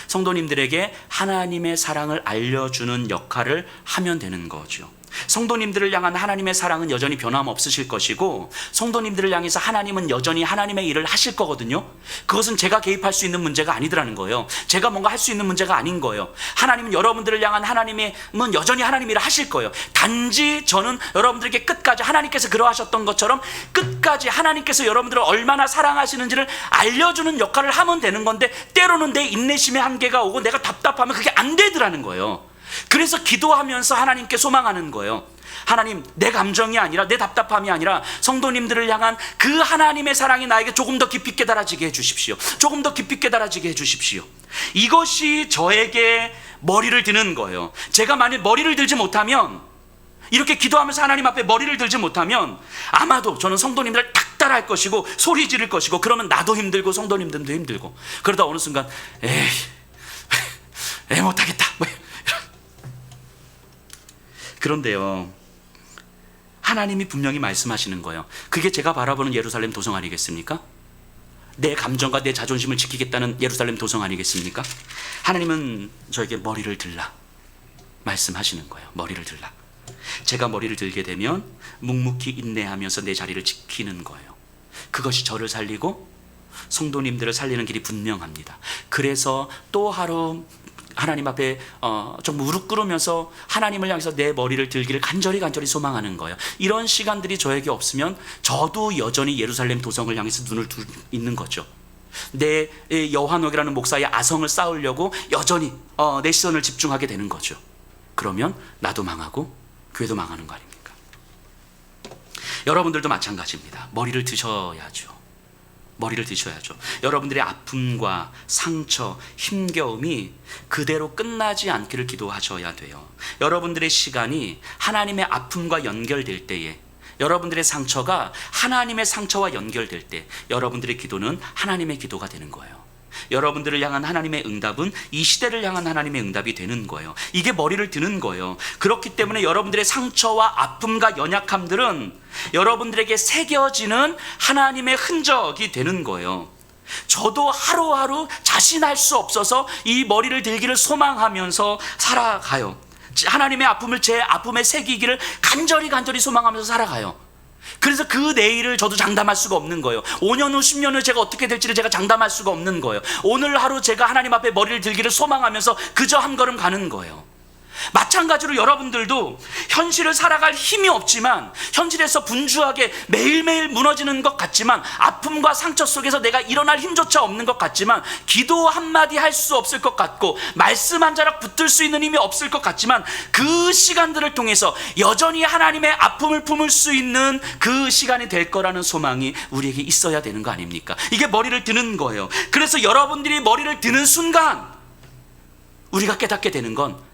성도님들에게 하나님의 사랑을 알려주는 역할을 하면 되는 거죠. 성도님들을 향한 하나님의 사랑은 여전히 변함없으실 것이고, 성도님들을 향해서 하나님은 여전히 하나님의 일을 하실 거거든요. 그것은 제가 개입할 수 있는 문제가 아니더라는 거예요. 제가 뭔가 할 수 있는 문제가 아닌 거예요. 하나님은 여러분들을 향한 하나님은 여전히 하나님 일을 하실 거예요. 단지 저는 여러분들에게 끝까지 하나님께서 그러하셨던 것처럼 끝까지 하나님께서 여러분들을 얼마나 사랑하시는지를 알려주는 역할을 하면 되는 건데, 때로는 내 인내심의 한계가 오고 내가 답답하면 그게 안 되더라는 거예요. 그래서 기도하면서 하나님께 소망하는 거예요. 하나님, 내 감정이 아니라, 내 답답함이 아니라 성도님들을 향한 그 하나님의 사랑이 나에게 조금 더 깊이 깨달아지게 해주십시오. 조금 더 깊이 깨달아지게 해주십시오. 이것이 저에게 머리를 드는 거예요. 제가 만약 머리를 들지 못하면, 이렇게 기도하면서 하나님 앞에 머리를 들지 못하면 아마도 저는 성도님들을 닥달할 것이고 소리 지를 것이고, 그러면 나도 힘들고 성도님들도 힘들고, 그러다 어느 순간 에이 못하겠다. 그런데요, 하나님이 분명히 말씀하시는 거예요. 그게 제가 바라보는 예루살렘 도성 아니겠습니까? 내 감정과 내 자존심을 지키겠다는 예루살렘 도성 아니겠습니까? 하나님은 저에게 머리를 들라 말씀하시는 거예요. 머리를 들라. 제가 머리를 들게 되면 묵묵히 인내하면서 내 자리를 지키는 거예요. 그것이 저를 살리고 성도님들을 살리는 길이 분명합니다. 그래서 또 하루 하나님 앞에 좀 무릎 꿇으면서 하나님을 향해서 내 머리를 들기를 간절히 소망하는 거예요. 이런 시간들이 저에게 없으면 저도 여전히 예루살렘 도성을 향해서 눈을 두고 있는 거죠. 내 여환옥이라는 목사의 아성을 쌓으려고 여전히 내 시선을 집중하게 되는 거죠. 그러면 나도 망하고 교회도 망하는 거 아닙니까? 여러분들도 마찬가지입니다. 머리를 드셔야죠. 머리를 드셔야죠. 여러분들의 아픔과 상처, 힘겨움이 그대로 끝나지 않기를 기도하셔야 돼요. 여러분들의 시간이 하나님의 아픔과 연결될 때에, 여러분들의 상처가 하나님의 상처와 연결될 때, 여러분들의 기도는 하나님의 기도가 되는 거예요. 여러분들을 향한 하나님의 응답은 이 시대를 향한 하나님의 응답이 되는 거예요. 이게 머리를 드는 거예요. 그렇기 때문에 여러분들의 상처와 아픔과 연약함들은 여러분들에게 새겨지는 하나님의 흔적이 되는 거예요. 저도 하루하루 자신할 수 없어서 이 머리를 들기를 소망하면서 살아가요. 하나님의 아픔을 제 아픔에 새기기를 간절히 소망하면서 살아가요. 그래서 그 내일을 저도 장담할 수가 없는 거예요. 5년 후 10년 후 제가 어떻게 될지를 제가 장담할 수가 없는 거예요. 오늘 하루 제가 하나님 앞에 머리를 들기를 소망하면서 그저 한 걸음 가는 거예요. 마찬가지로 여러분들도 현실을 살아갈 힘이 없지만, 현실에서 분주하게 매일매일 무너지는 것 같지만, 아픔과 상처 속에서 내가 일어날 힘조차 없는 것 같지만, 기도 한마디 할 수 없을 것 같고, 말씀 한 자락 붙들 수 있는 힘이 없을 것 같지만, 그 시간들을 통해서 여전히 하나님의 아픔을 품을 수 있는 그 시간이 될 거라는 소망이 우리에게 있어야 되는 거 아닙니까? 이게 머리를 드는 거예요. 그래서 여러분들이 머리를 드는 순간 우리가 깨닫게 되는 건,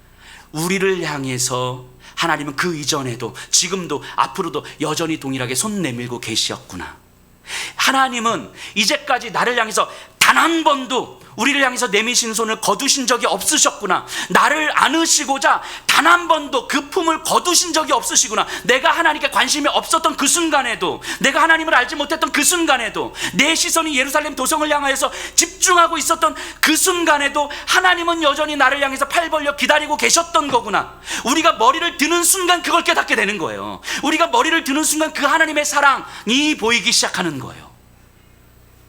우리를 향해서 하나님은 그 이전에도 지금도 앞으로도 여전히 동일하게 손 내밀고 계시었구나. 하나님은 이제까지 나를 향해서 단 한 번도 우리를 향해서 내미신 손을 거두신 적이 없으셨구나. 나를 안으시고자 단 한 번도 그 품을 거두신 적이 없으시구나. 내가 하나님께 관심이 없었던 그 순간에도, 내가 하나님을 알지 못했던 그 순간에도, 내 시선이 예루살렘 도성을 향하여서 집중하고 있었던 그 순간에도 하나님은 여전히 나를 향해서 팔 벌려 기다리고 계셨던 거구나. 우리가 머리를 드는 순간 그걸 깨닫게 되는 거예요. 우리가 머리를 드는 순간 그 하나님의 사랑이 보이기 시작하는 거예요.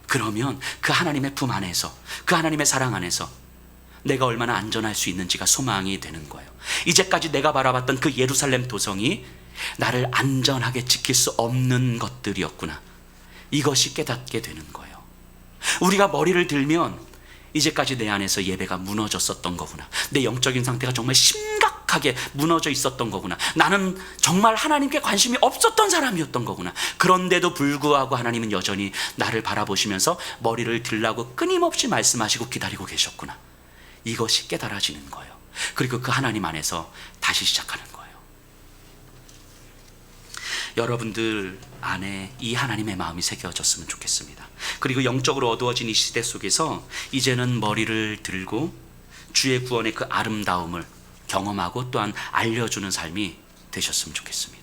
그러면 그 하나님의 품 안에서, 그 하나님의 사랑 안에서 내가 얼마나 안전할 수 있는지가 소망이 되는 거예요. 이제까지 내가 바라봤던 그 예루살렘 도성이 나를 안전하게 지킬 수 없는 것들이었구나. 이것이 깨닫게 되는 거예요. 우리가 머리를 들면 이제까지 내 안에서 예배가 무너졌었던 거구나. 내 영적인 상태가 정말 심각하게 무너져 있었던 거구나. 나는 정말 하나님께 관심이 없었던 사람이었던 거구나. 그런데도 불구하고 하나님은 여전히 나를 바라보시면서 머리를 들라고 끊임없이 말씀하시고 기다리고 계셨구나. 이것이 깨달아지는 거예요. 그리고 그 하나님 안에서 다시 시작하는 거예요. 여러분들 안에 이 하나님의 마음이 새겨졌으면 좋겠습니다. 그리고 영적으로 어두워진 이 시대 속에서 이제는 머리를 들고 주의 구원의 그 아름다움을 경험하고 또한 알려주는 삶이 되셨으면 좋겠습니다.